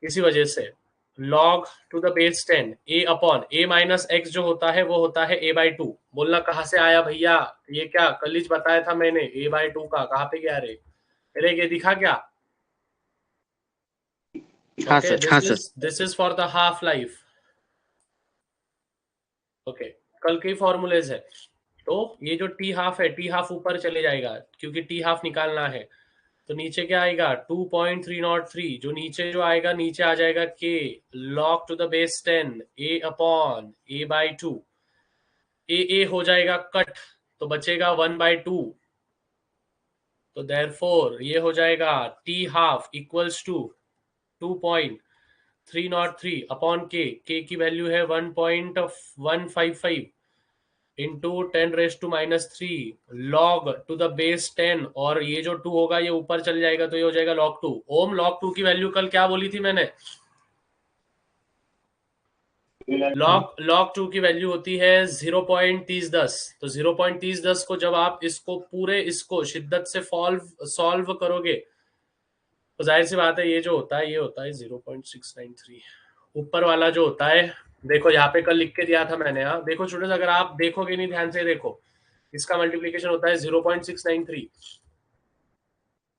Speaker 1: इसी वजह से, log to the base 10 a upon a minus x जो होता है वो होता है a/2। बोलना कहाँ से आया भैया? ये क्या कल बताया था मैंने, a/2 का कहाँ पे गया रे? अरे ये दिखा क्या?
Speaker 2: हाँ
Speaker 1: ओके,
Speaker 2: सर, हाँ sir.
Speaker 1: This is for the half life. Okay, कल के फॉर्मूलेज है। तो ये जो टी हाफ है, टी हाफ ऊपर चले जाएगा क्योंकि टी हाफ निकालना है। तो नीचे क्या आएगा? 2.303, जो नीचे जो आएगा, नीचे आ जाएगा के log to the base 10 a upon a/2। A हो जाएगा कट, तो बचेगा 1/2। तो देयरफॉर ये हो जाएगा t half equals to 2.303 upon k की वैल्यू है 1.155 into 10⁻⁻3 log to the base 10, और ये जो 2 होगा ये ऊपर चल जाएगा तो ये हो जाएगा log 2। ओम log 2 की वैल्यू कल क्या बोली थी मैंने? log 2 की वैल्यू होती है 0.3010। तो 0.3010 को जब आप इसको पूरे इसको शिद्दत से सॉल्व करोगे तो जाहिर सी बात है ये जो होता है ये होता है 0.693। ऊपर वाला जो होता है, देखो यहाँ पे कल लिख के दिया था मैंने। यहाँ देखो स्टूडेंट्स, अगर आप देखोगे नहीं ध्यान से, देखो इसका मल्टीप्लीकेशन होता है 0.693,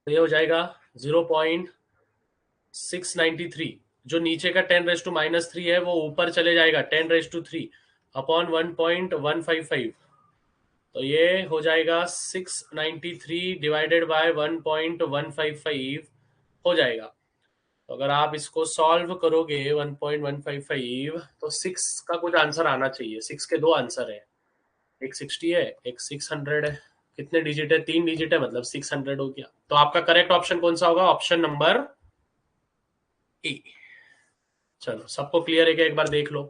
Speaker 1: तो ये हो जाएगा 0.693। जो नीचे का 10⁻³ है वो ऊपर चले जाएगा 10⁻³ अपॉन 1.155। तो ये हो जाएगा 693 डिवाइडेड बाय 1.155 हो जाएगा। तो अगर आप इसको सॉल्व करोगे 1.155, तो 6 का कुछ आंसर आना चाहिए। 6 के दो आंसर है, एक 60 है, एक 600 है। कितने डिजिट है? 3 डिजिट है, मतलब 600 हो गया। तो आपका करेक्ट ऑप्शन कौन सा होगा? Option number A. चलो सबको क्लियर है क्या? एक बार देख लो।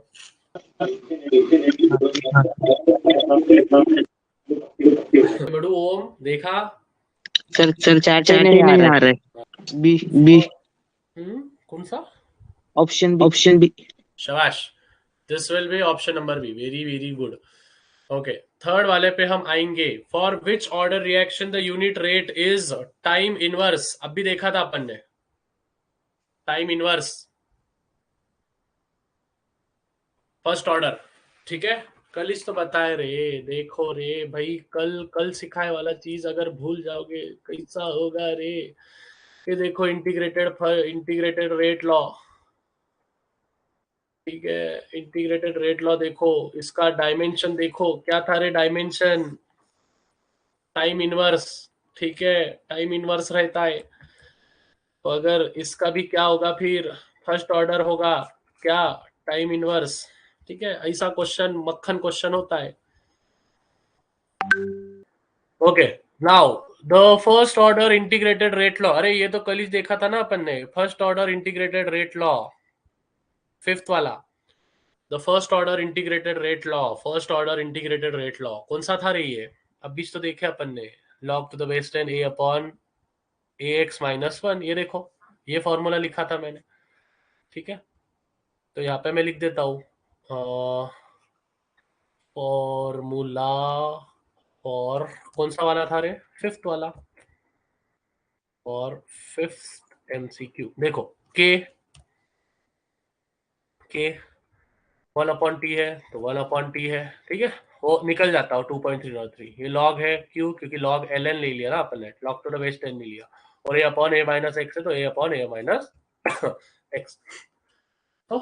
Speaker 1: बड़ू ओम देखा?
Speaker 2: सर चैट नहीं आ रहा है। बी
Speaker 1: कौन सा?
Speaker 2: Option B.
Speaker 1: शाबाश, this will be option number B. Very very good. Okay, third वाले पे हम आएंगे। For which order reaction the unit rate is time inverse. अब भी देखा था अपन ने टाइम इनवर्स फर्स्ट ऑर्डर, ठीक है? कल इस तो बताए रे, देखो रे भाई, कल सिखाए वाला चीज अगर भूल जाओगे कैसा होगा रे। ये देखो इंटीग्रेटेड रेट लॉ, ठीक है? इंटीग्रेटेड रेट लॉ देखो, इसका डायमेंशन देखो क्या था रे? डायमेंशन टाइम इनवर्स, ठीक है? टाइम इनवर्स रहता है। तो अगर इसका भी क्या होगा फिर? फर्स्ट ऑर्डर होगा क्या? Time inverse. ठीक है, ऐसा क्वेश्चन मक्खन क्वेश्चन होता है। Okay, now the first order integrated rate law, अरे ये तो कल ही देखा था ना अपन ने, first order integrated rate law, fifth वाला, the first order integrated rate law, first order integrated rate law कौन सा था रे ये? अभी तो देखे अपन ने, log to the base 10 a upon ax-1, ये देखो ये फॉर्मूला लिखा था मैंने। ठीक है, तो यहाँ पे मैं लिख देता हूँ फॉर्मूला और कौन सा वाला था रे? फिफ्थ वाला, और फिफ्थ एमसीक्यू देखो, के के 1/t है तो 1/t है। ठीक है, वो निकल जाता हो 2.303, ये लॉग है, क्यों? क्योंकि लॉग ln ले लिया ना अपन ने, लॉग टू द बेस 10 नहीं लिया, और a upon a minus x है तो a upon a minus x. तो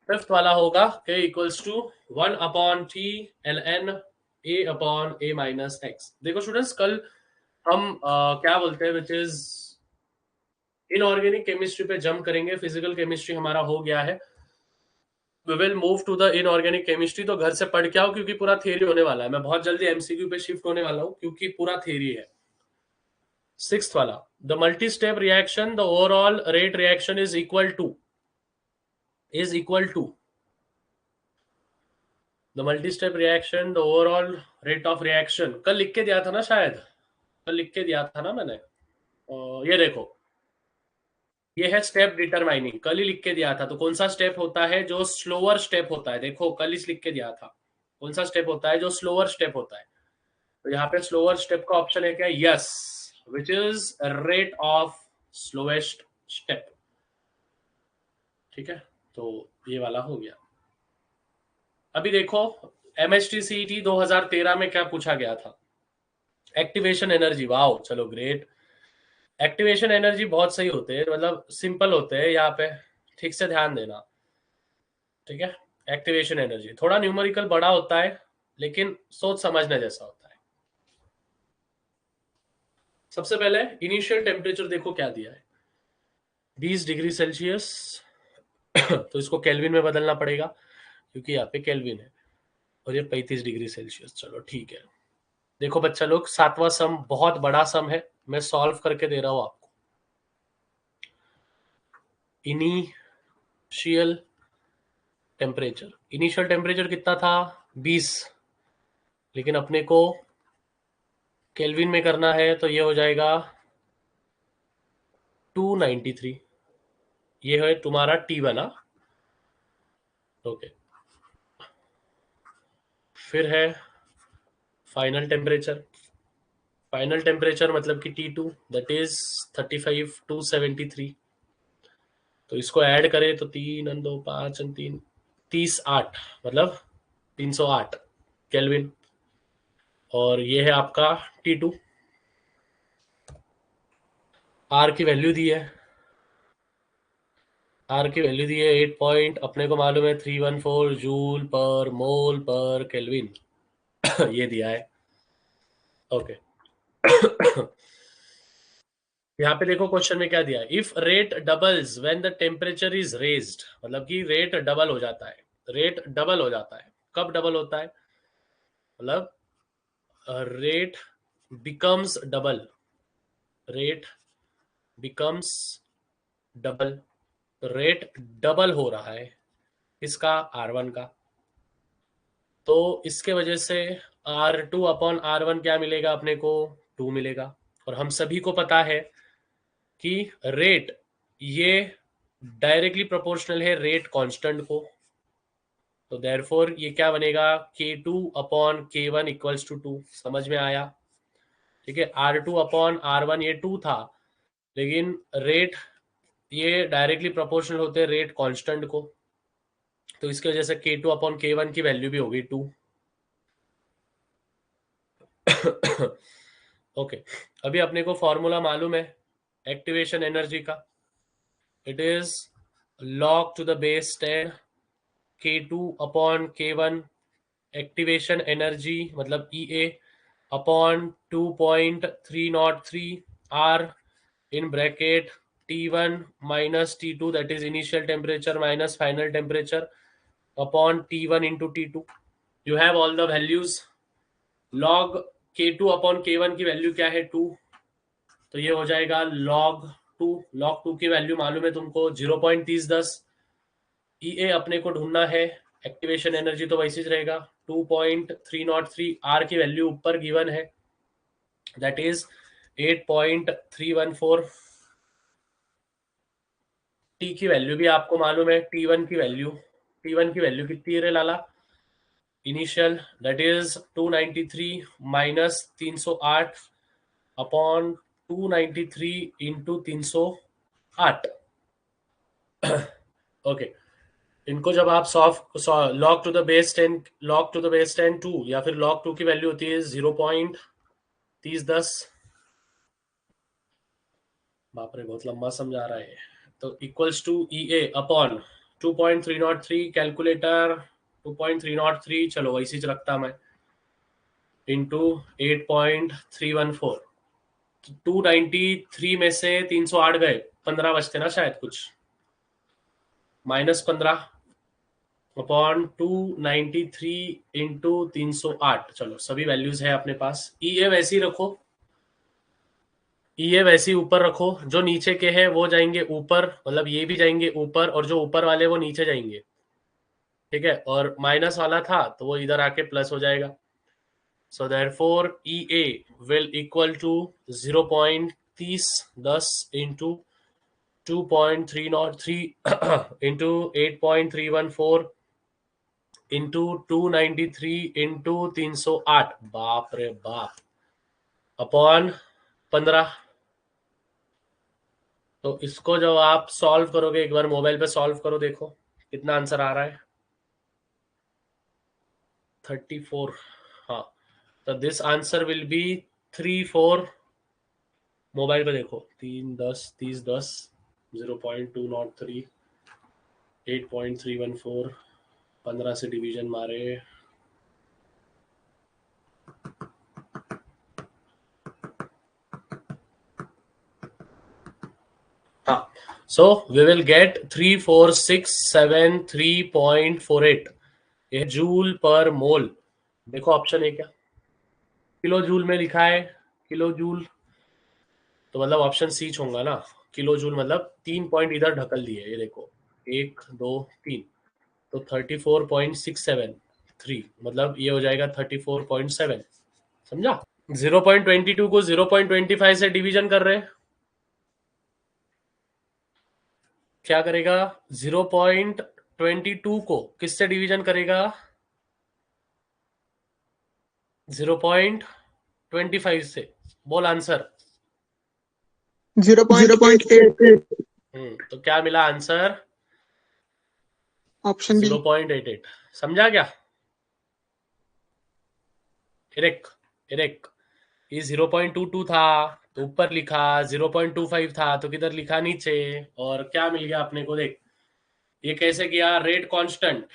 Speaker 1: फिफ्थ वाला होगा k equals to 1/t ln a upon a minus x. देखो स्टूडेंट्स, कल हम क्या बोलते हैं, विच इज इनऑर्गेनिक केमिस्ट्री पे जंप करेंगे, फिजिकल केमिस्ट्री हमारा हो गया है, we will move to the inorganic chemistry. तो घर से पढ़ के आओ क्योंकि पूरा थियरी होने वाला है, मैं बहुत जल्दी एमसीक्यू पे शिफ्ट होने वाला हूँ क्योंकि पूरा थियरी है। सिक्स्थ वाला, the multi step reaction, the overall rate reaction is equal to the multi step reaction, the overall rate of reaction, कल लिख के दिया था ना शायद, कल लिख के दिया था ना मैंने, ये देखो ये है स्टेप डिटरमाइनिंग, कल ही लिख के दिया था। तो कौन सा स्टेप होता है जो स्लोअर स्टेप होता है? देखो कल ही लिख के दिया था, कौन सा स्टेप होता है जो स्लोअर स्टेप होता है? तो यहाँ पे स्लोअर स्टेप का ऑप्शन है क्या? Yes, which is rate of slowest step. ठीक है, तो ये वाला हो गया। अभी देखो एमएसटी सीईटी 2013 में क्या पूछा गया था? Activation energy. वाओ, चलो ग्रेट। एक्टिवेशन एनर्जी बहुत सही होते हैं, मतलब सिंपल होते हैं यहाँ पे, ठीक से ध्यान देना। ठीक है, एक्टिवेशन एनर्जी थोड़ा न्यूमेरिकल बड़ा होता है लेकिन सोच समझने जैसा होता है। सबसे पहले इनिशियल टेम्परेचर देखो क्या दिया है, 20 डिग्री सेल्सियस तो इसको केल्विन में बदलना पड़ेगा क्योंकि यहाँ पे केल्विन है, और ये 35 डिग्री सेल्सियस। चलो ठीक है, देखो बच्चा लोग, सातवां सम बहुत बड़ा सम है, मैं सॉल्व करके दे रहा हूं आपको। इनिशियल टेम्परेचर कितना था? 20, लेकिन अपने को केल्विन में करना है तो ये हो जाएगा 293, ये है तुम्हारा T1। ओके, फिर है फाइनल टेम्परेचर मतलब कि T2, दैट इज 35,273। तो इसको ऐड करें तो 3 2 5 3 30 8, मतलब 308 केल्विन। और ये है आपका T2, आर की वैल्यू दी है, 8 पॉइंट, अपने को मालूम है 314 जूल पर मोल पर केल्विन ये दिया है। ओके यहाँ पे देखो क्वेश्चन में क्या दिया है, if rate doubles when the temperature is raised, मतलब कि रेट डबल हो जाता है, कब डबल होता है? मतलब rate becomes double, rate double हो रहा है इसका, R1 का, तो इसके वजह से R2/R1 क्या मिलेगा अपने को? 2 मिलेगा। और हम सभी को पता है कि रेट ये डायरेक्टली प्रोपोर्शनल है रेट कांस्टेंट को, तो देयरफॉर ये क्या बनेगा? K2/K1 equals to 2। समझ में आया? ठीक है, R2/R1 ये 2 था, लेकिन रेट ये डायरेक्टली प्रोपोर्शनल होते हैं रेट कांस्टेंट को, तो इसकी वजह से K2/K1 की वैल्यू भी होगी 2। ओके, अभी अपने को फॉर्मूला मालूम है एक्टिवेशन एनर्जी का, it is log to the base 10 K2/K1 activation energy मतलब EA upon 2.303 R in bracket T1 minus T2, that is initial temperature minus final temperature, upon T1 into T2. You have all the values. Log K2 upon K1 की value क्या है? 2. तो ये हो जाएगा log 2. log 2 की value मालूम है तुमको 0.3010. EA अपने को ढूंढना है. एक्टिवेशन एनर्जी तो वैसे ही रहेगा 2.303. R की वैल्यू ऊपर गिवन है, दैट इज 8.314. T की वैल्यू भी आपको मालूम है. T1 की वैल्यू कितनी है रे लाला? Initial, that is 293 minus 308 upon 293 into 308. Okay. इनको जब आप log टू द बेस 2 या फिर log 2 की वैल्यू होती है 0.3010. बाप रे, बहुत लंबा समझा रहा है. तो equals to EA upon 2.303. Calculator 2.303, चलो वैसे ही रखता मैं, इंटू 8.314. 293 में से 308 गए, 15 बचते ना शायद कुछ, -15 अपॉन 293 इंटू 308. चलो सभी वैल्यूज है अपने पास. EA वैसे ही रखो, EA वैसे ही ऊपर रखो. जो नीचे के हैं वो जाएंगे ऊपर, मतलब ये भी जाएंगे ऊपर, और जो ऊपर वाले वो नीचे जाएंगे. ठीक है, और माइनस वाला था तो वो इधर आके प्लस हो जाएगा. So therefore EA will equal to 0.3010 into 2.303 into 8.314 into 293 into 308. बाप रे बाप, अपॉन 15. तो इसको जब आप सॉल्व करोगे, एक बार मोबाइल पे सॉल्व करो, देखो कितना आंसर आ रहा है. 34. हाँ, तो this answer will be 34. Mobile पे देखो, 3 10 30 10 0.203 8.314. 15 से डिवीजन मारे. हाँ, सो वी विल गेट 34673.48. ये जूल पर मोल. देखो ऑप्शन है क्या, किलो जूल में लिखा है. किलो जूल तो मतलब ऑप्शन सी होगा ना. किलो जूल मतलब 3 पॉइंट इधर ढकल दिए, ये देखो 1 2 3. तो 34.673, मतलब ये हो जाएगा 34.7. समझा? 0.22 को 0.25 से डिवीजन कर रहे हैं. क्या करेगा? 0.22 को किससे डिवीजन करेगा? 0.25 से. बोल आंसर.
Speaker 2: 0.88.
Speaker 1: तो क्या मिला आंसर?
Speaker 2: Option B.
Speaker 1: 0.88. समझा क्या? इरेक इरेक. ये 0.22 था तो ऊपर लिखा, 0.25 था तो किधर लिखा? नीचे. और क्या मिल गया अपने को? देख, ये कैसे किया? रेट कांस्टेंट,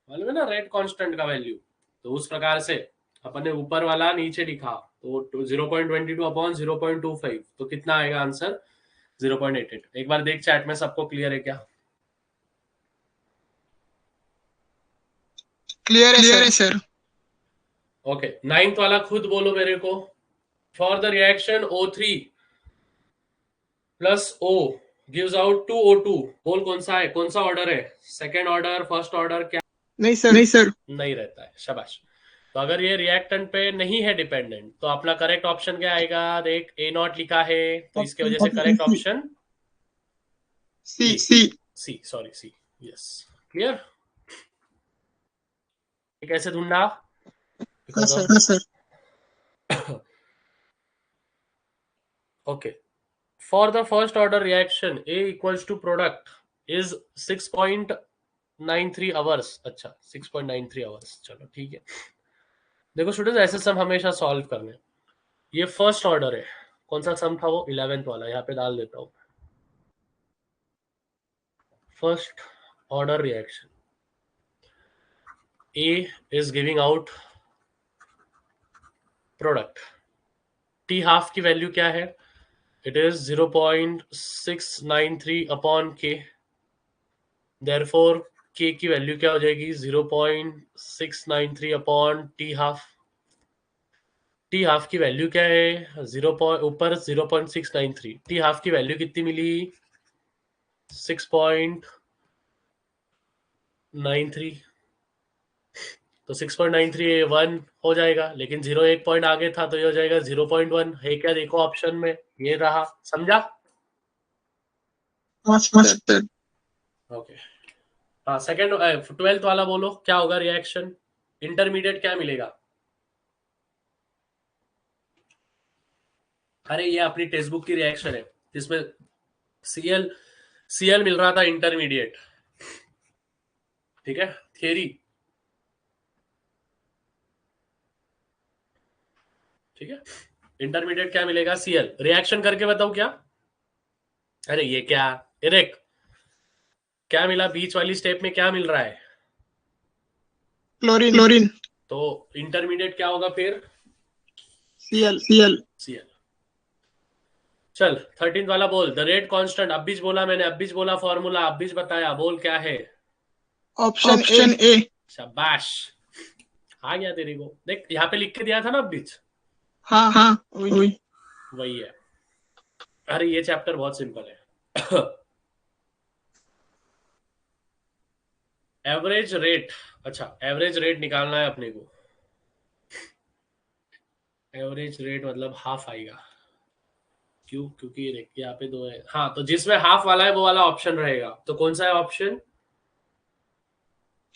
Speaker 1: मालूम है ना रेट कांस्टेंट का वैल्यू. तो उस प्रकार से अपन ने ऊपर वाला नीचे लिखा. तो 0.22 अपॉन 0.25, तो कितना आएगा आंसर? 0.88. एक बार देख चैट में सबको क्लियर है क्या?
Speaker 2: क्लियर है सर.
Speaker 1: ओके, 9th वाला खुद बोलो मेरे को. For the reaction O3 plus O gives out 2O2. बोल कौन सा है, कौन सा ऑर्डर है? सेकेंड ऑर्डर, फर्स्ट ऑर्डर, क्या?
Speaker 2: नहीं सर.
Speaker 1: नहीं रहता है. शाबाश. तो अगर ये रिएक्टेंट पे नहीं है डिपेंडेंट, तो अपना करेक्ट ऑप्शन क्या आएगा? देख, A0 लिखा है, तो इसके वजह से correct option C. Sorry, C. Yes, clear. कैसे ढूंढा?
Speaker 2: हाँ sir.
Speaker 1: Okay, for the first order reaction A equals to product is 6.93 hours. अच्छा, 6.93 आवर्स. चलो ठीक है. देखो स्टूडेंट्स, ऐसे सम हमेशा सॉल्व करने. ये फर्स्ट ऑर्डर है. कौन सा सम था वो? 11th वाला. यहाँ पे डाल देता हूँ. First order reaction, A is giving out product. T half की वैल्यू क्या है? It is 0.693 upon K. Therefore के की वैल्यू क्या हो जाएगी 0.693 upon t half. T half की वैल्यू क्या है ऊपर 0.693, टी हाफ की वैल्यू कितनी मिली 6.93, तो 6.93 1 हो जाएगा, लेकिन 0 एक पॉइंट आगे था तो ये हो जाएगा 0.1 है क्या, देखो ऑप्शन में ये रहा, समझा? ओके हाँ सेकंड 12th वाला बोलो क्या होगा रिएक्शन, इंटरमीडिएट क्या मिलेगा? अरे ये अपनी टेक्स्ट बुक की रिएक्शन है जिसमें सीएल मिल रहा था इंटरमीडिएट, ठीक है थियरी, ठीक है इंटरमीडिएट क्या मिलेगा सीएल, रिएक्शन करके बताओ क्या? अरे ये क्या इरेक क्या मिला बीच वाली स्टेप में, क्या मिल रहा है?
Speaker 2: क्लोरीन।
Speaker 1: तो इंटरमीडिएट क्या होगा फिर
Speaker 2: सीएल।
Speaker 1: चल 13th वाला बोल, द रेट कांस्टेंट, अब बीच बोला मैंने, अब बीच बोला फॉर्मूला, अब बीच बताया, बोल क्या है?
Speaker 2: Option A.
Speaker 1: शाबाश आ गया तेरे को, देख यहाँ पे लिख के दिया था ना अब बीच,
Speaker 2: हाँ
Speaker 1: वही है। अरे ये चैप्टर बहुत सिंपल है। एवरेज रेट, अच्छा एवरेज रेट निकालना है अपने को, एवरेज रेट मतलब हाफ आएगा, क्यों? क्योंकि देख यहाँ पे दो है, हाँ तो जिसमें हाफ वाला है वो वाला ऑप्शन रहेगा, तो कौन सा है ऑप्शन?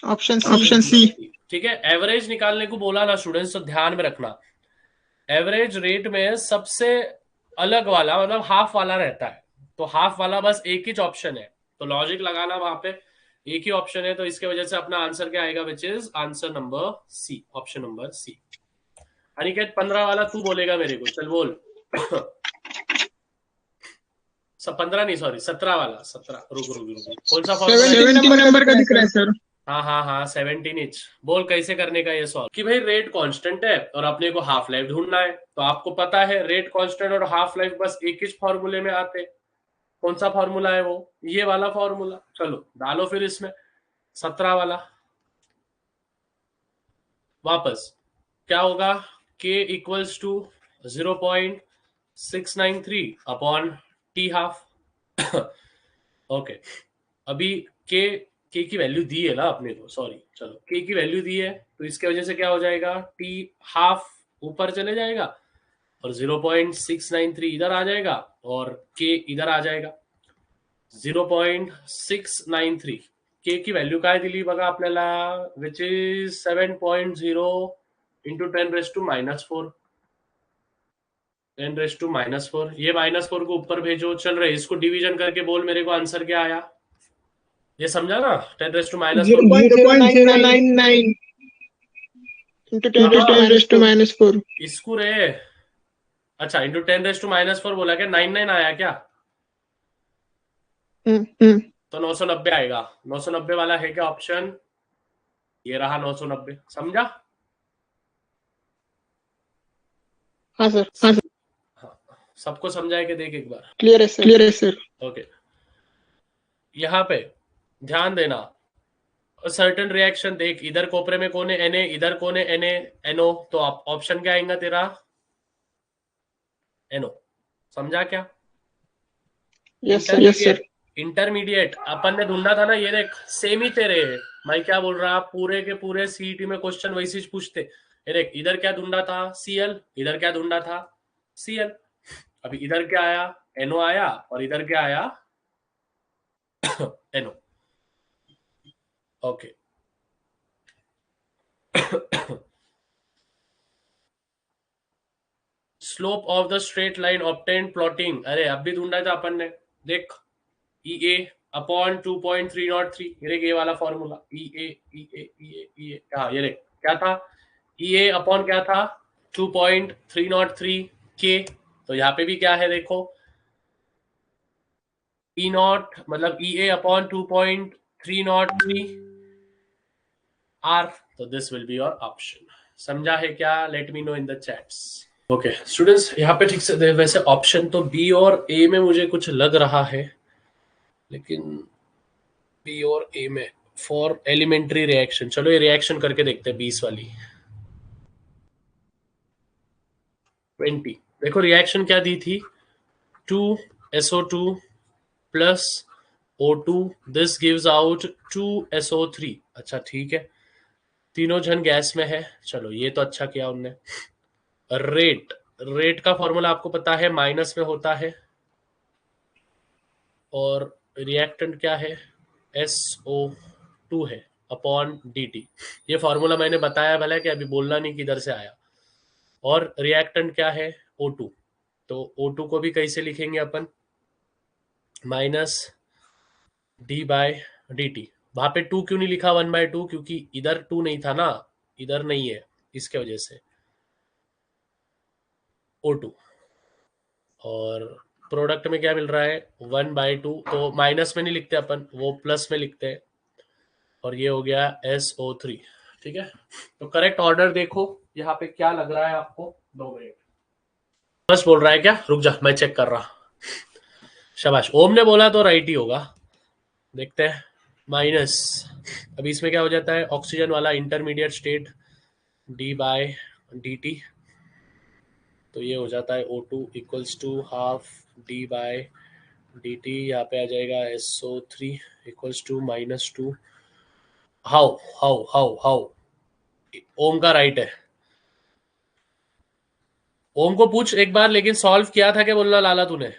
Speaker 2: Option C.
Speaker 1: ठीक है, एवरेज निकालने को बोला ना स्टूडेंट्स, तो ध्यान में रखना एवरेज रेट में सबसे अलग वाला मतलब हाफ वाला रहता है, तो हाफ वाला बस एक ही ऑप्शन है, तो लॉजिक लगाना वहां पे एक ही ऑप्शन है, तो इसके वजह से अपना आंसर क्या आएगा, which is answer number c, option number c. Aniket 15 वाला तू बोलेगा मेरे को, चल बोल। 15 नहीं सॉरी 17 वाला, 17 रुक कौन सा फॉर्मूला?
Speaker 2: 17 नंबर का दिख रहा है सर।
Speaker 1: हाँ 17 इंच, बोल कैसे करने का ये सॉल्व, कि भाई रेट कांस्टेंट है और अपने को हाफ लाइफ ढूंढना है, तो आपको पता है रेट कांस्टेंट और हाफ लाइफ बस एक ही फॉर्मूले में आते, कौन सा फॉर्मूला है वो, ये वाला फॉर्मूला, चलो डालो फिर इसमें 17 वाला, वापस क्या होगा, k equals to 0.693 upon t half. Okay अभी k की वैल्यू दी है ना अपने को, सॉरी चलो k की वैल्यू दी है, तो इसके वजह से क्या हो जाएगा, t हाफ ऊपर चले जाएगा और 0.693 इधर आ जाएगा और k इधर आ जाएगा। 0.693 k की वैल्यू काय दिली बघा आपल्याला, विच इज 7.0 इंटू 10⁻⁻4, 10⁻⁻4, ये -4 को ऊपर भेजो, चल रहे इसको डिवीजन करके बोल मेरे को आंसर क्या आया, ये समझा ना, 10⁻⁻4
Speaker 2: 0.099 इंटू 10⁻⁻4
Speaker 1: इसको रे, अच्छा इंटू 10⁻⁻4 बोला क्या, 99 आया क्या? तो 990 आएगा, 990 वाला है क्या ऑप्शन, ये रहा 990, समझा?
Speaker 2: हाँ सर।
Speaker 1: हाँ सबको समझाए कि देख एक बार,
Speaker 2: क्लियर है सर।
Speaker 1: ओके यहाँ पे ध्यान देना, सर्टेन रिएक्शन देख, इधर कोपरे में कौन है Na, इधर कौन है Na, तो ऑप्शन क्या आएगा तेरा NO, समझा क्या?
Speaker 2: Yes sir.
Speaker 1: इंटरमीडिएट अपन ने ढूंढा था ना, ये देख सेम ही तेरे है, मैं क्या बोल रहा, पूरे के पूरे सीईटी में क्वेश्चन वैसे पूछते, ये देख इधर क्या ढूंढा था Cl, इधर क्या ढूंढा था Cl, अभी इधर क्या आया NO आया और इधर क्या आया NO, okay slope of the straight line obtained plotting, अरे अब भी ढूंढा था अपन ने, देख EA अपॉन 2.303, ये वाला फॉर्मूला EA, हाँ ये देख क्या था, EA अपॉन क्या था 2.303 K, तो यहाँ पे भी क्या है देखो E0 मतलब EA अपॉन 2.303 R, तो this will be your option, समझा है क्या? Let me know in the chats. Okay students यहाँ पे ठीक से वैसे ऑप्शन तो B और A में मुझे कुछ लग रहा है, लेकिन B और A में फॉर एलिमेंट्री रिएक्शन। चलो ये रिएक्शन करके देखते हैं 20 वाली। 20 देखो रिएक्शन क्या दी थी, 2SO2 plus O2, this gives out 2SO3। अच्छा ठीक है, तीनों जन गैस में है। चलो ये तो अच्छा किया उनने। रेट का फॉर्मूला आपको पता है, माइनस में होता है, और रिएक्टेंट क्या है, SO2 है अपॉन dt। ये फॉर्मूला मैंने बताया भला कि अभी बोलना नहीं किधर से आया। और रिएक्टेंट क्या है, O2, तो O2 को भी कैसे लिखेंगे अपन, माइनस d/dt। वहां पे 2 क्यों नहीं लिखा 1/2, क्योंकि इधर 2 नहीं था ना, इधर नहीं है, इसके वजह से O2। और प्रोडक्ट में क्या मिल रहा है 1/2, तो माइनस में नहीं लिखते अपन, वो प्लस में लिखते हैं, और ये हो गया SO3। ठीक है, तो करेक्ट ऑर्डर देखो यहाँ पे क्या लग रहा है आपको, 2 मिनट। बस बोल रहा है क्या, रुक जा मैं चेक कर रहा। शाबाश, ओम ने बोला तो राइट ही होगा, देखते हैं। माइनस, अभी इसमें क्या हो जाता है, ऑक्सीजन वाला इंटरमीडिएट स्टेट d/dt, तो ये हो जाता है O2 equals to half d/dt, यहाँ पे आ जाएगा SO3 इक्वल्स टू -2। हाउ ओम का राइट है। ओम को पूछ एक बार, लेकिन सॉल्व किया था क्या बोलना लाला तूने,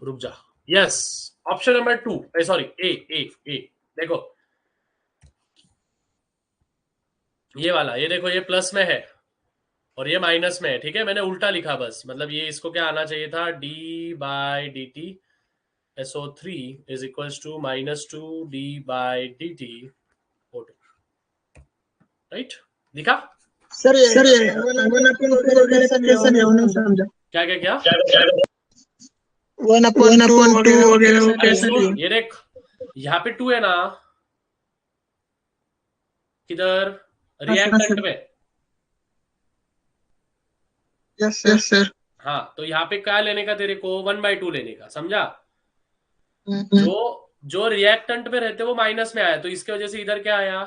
Speaker 1: रुक जा। यस, ऑप्शन नंबर 2, सॉरी ए देखो ये वाला, ये देखो ये प्लस में है और ये माइनस में है। ठीक है, मैंने उल्टा लिखा बस, मतलब ये इसको क्या आना चाहिए था, d/dt SO3 is equals to -2 d/dt O2। Right, दिखा
Speaker 2: सर ये 1/2 वगैरह का कैसे नहीं होना समझा,
Speaker 1: क्या क्या क्या
Speaker 2: 1/2 वगैरह कैसे नहीं।
Speaker 1: ये देख यहाँ पे 2 है ना, किधर, रिएक्टेंट में।
Speaker 2: Yes sir.
Speaker 1: हाँ, तो यहाँ पे क्या लेने का तेरे को, 1/2 लेने का, समझा। जो जो रिएक्टेंट में रहते वो माइनस में आया, तो इसके वजह से इधर क्या आया,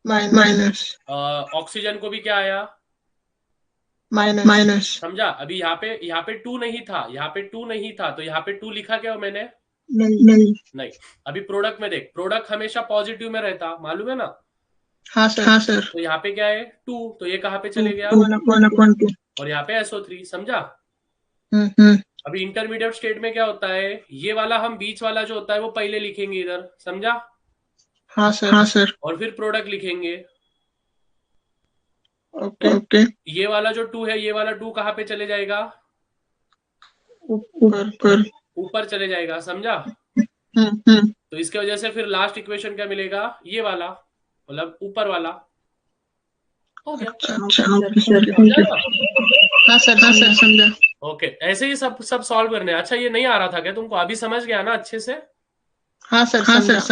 Speaker 2: माइनस।
Speaker 1: ऑक्सीजन को भी क्या आया,
Speaker 2: माइनस।
Speaker 1: समझा। अभी यहाँ पे 2 नहीं था, यहाँ पे 2 नहीं था, तो यहाँ पे 2 लिखा क्या मैंने, नहीं। अभी प्रोडक्ट में देख, प्रोडक्ट हमेशा पॉजिटिव में रहता, मालूम है ना।
Speaker 2: हाँ सर।
Speaker 1: तो यहाँ पे क्या है 2, तो ये कहाँ पे चले गया,
Speaker 2: 1/2।
Speaker 1: और यहाँ पे SO3, समझा। अभी इंटरमीडिएट स्टेट में क्या होता है, ये वाला हम बीच वाला जो होता है वो पहले लिखेंगे इधर, समझा।
Speaker 2: हाँ सर।
Speaker 1: और फिर प्रोडक्ट लिखेंगे।
Speaker 2: ओके।
Speaker 1: ये वाला जो 2 है, ये वाला 2 कहाँ पे चले जाएगा, ऊपर चले जाएगा, समझा। तो इसके वजह से फिर लास्ट इक्वेशन क्या मिलेगा, ये वाला, मतलब ऊपर वाला हो गया।
Speaker 2: हाँ सर समझा।
Speaker 1: ओके, ऐसे ही सब सॉल्व करने। अच्छा ये नहीं आ रहा था क्या तुमको, अभी समझ गया ना अच्छे से।
Speaker 2: हाँ सर।